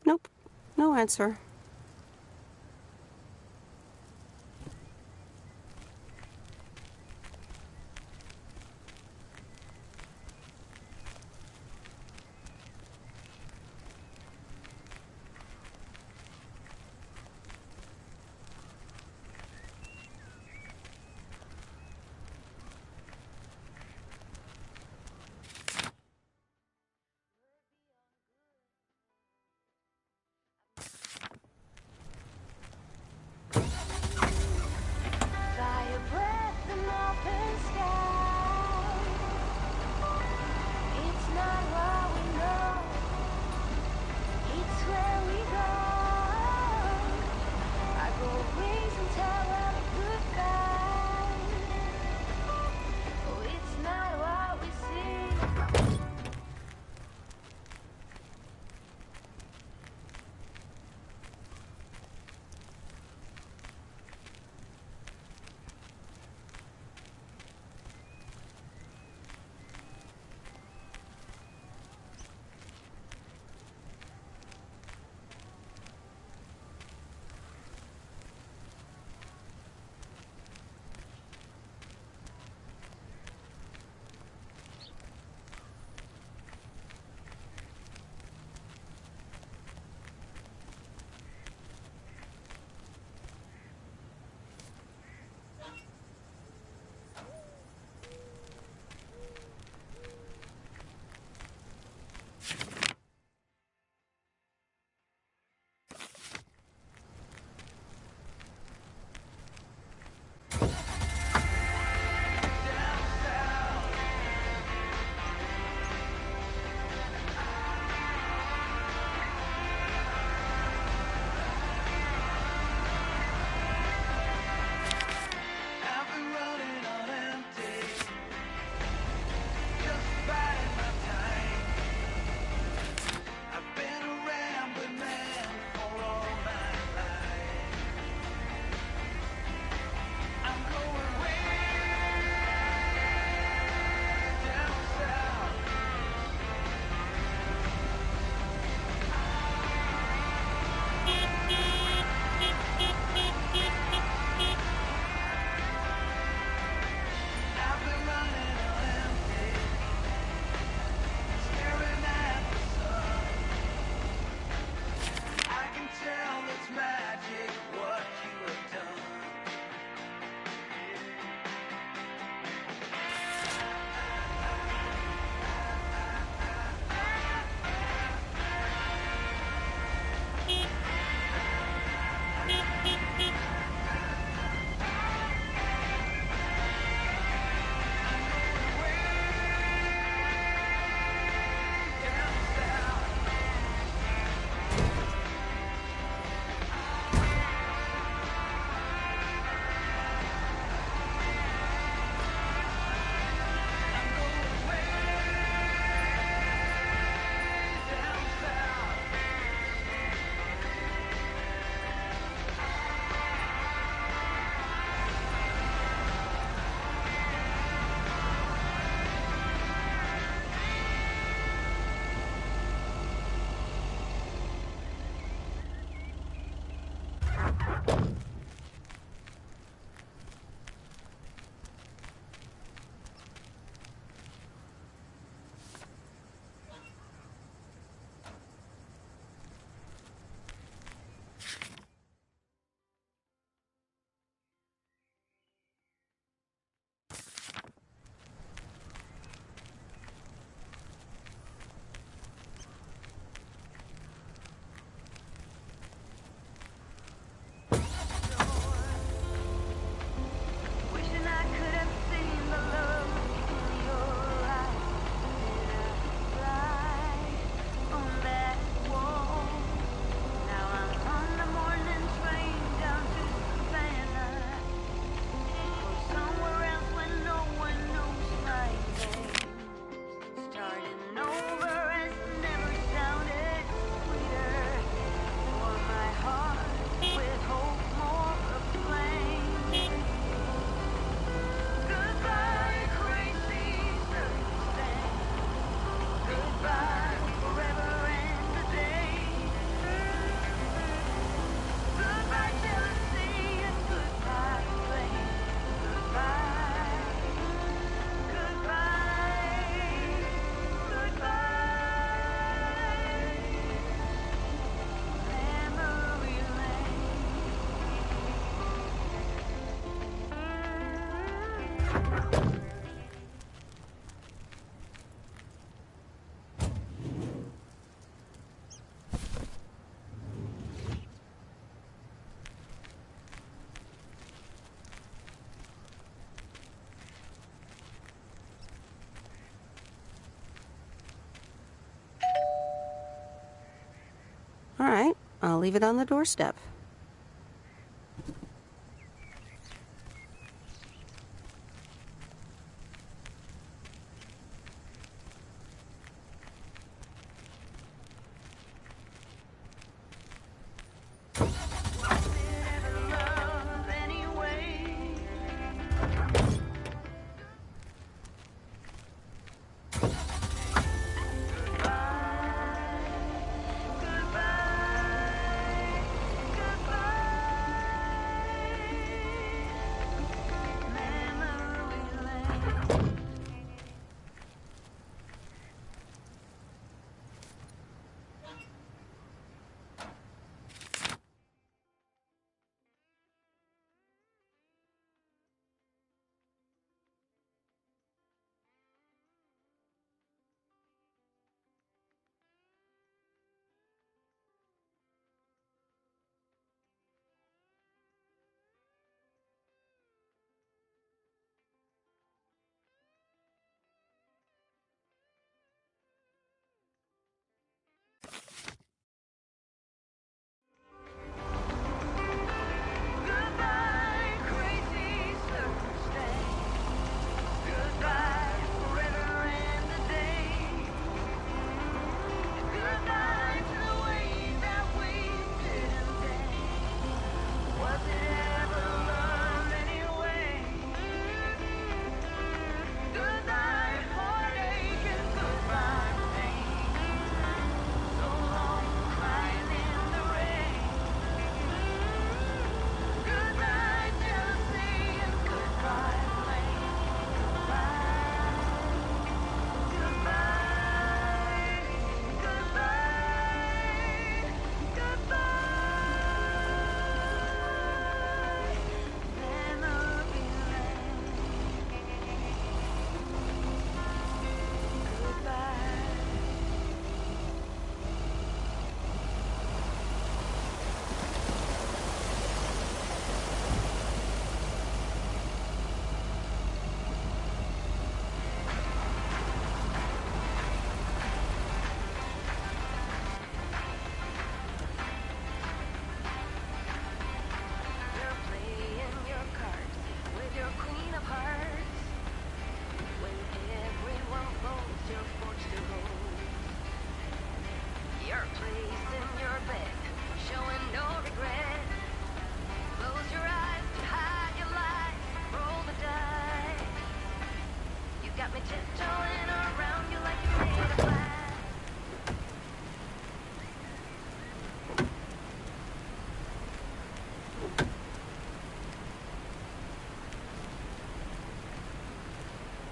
Nope. No answer. All right, I'll leave it on the doorstep.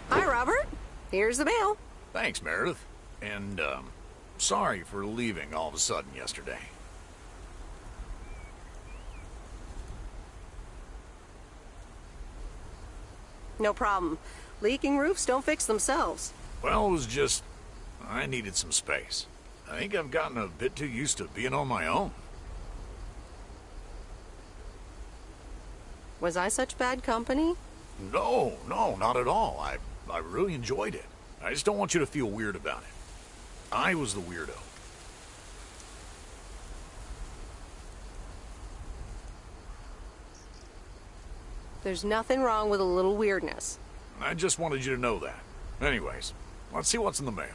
Hi, Robert. Here's the mail. Thanks, Meredith. And, sorry for leaving all of a sudden yesterday. No problem. Leaking roofs don't fix themselves. Well, it was just... I needed some space. I think I've gotten a bit too used to being on my own. Was I such bad company? No, not at all. I really enjoyed it. I just don't want you to feel weird about it. I was the weirdo. There's nothing wrong with a little weirdness. I just wanted you to know that. Anyways, let's see what's in the mail.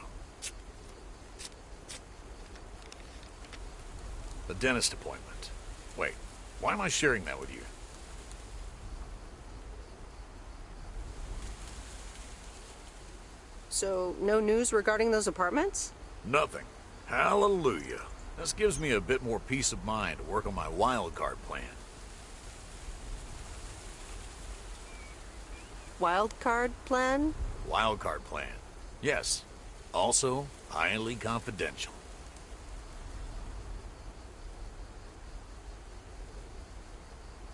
The dentist appointment. Wait, why am I sharing that with you? So, no news regarding those apartments? Nothing. Hallelujah. This gives me a bit more peace of mind to work on my wild card plan. Wild card plan? Wild card plan. Yes. Also, highly confidential.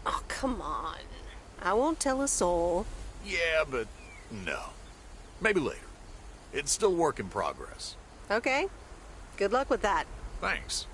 Oh, come on. I won't tell a soul. Yeah, but no. Maybe later. It's still work in progress. Okay. Good luck with that. Thanks.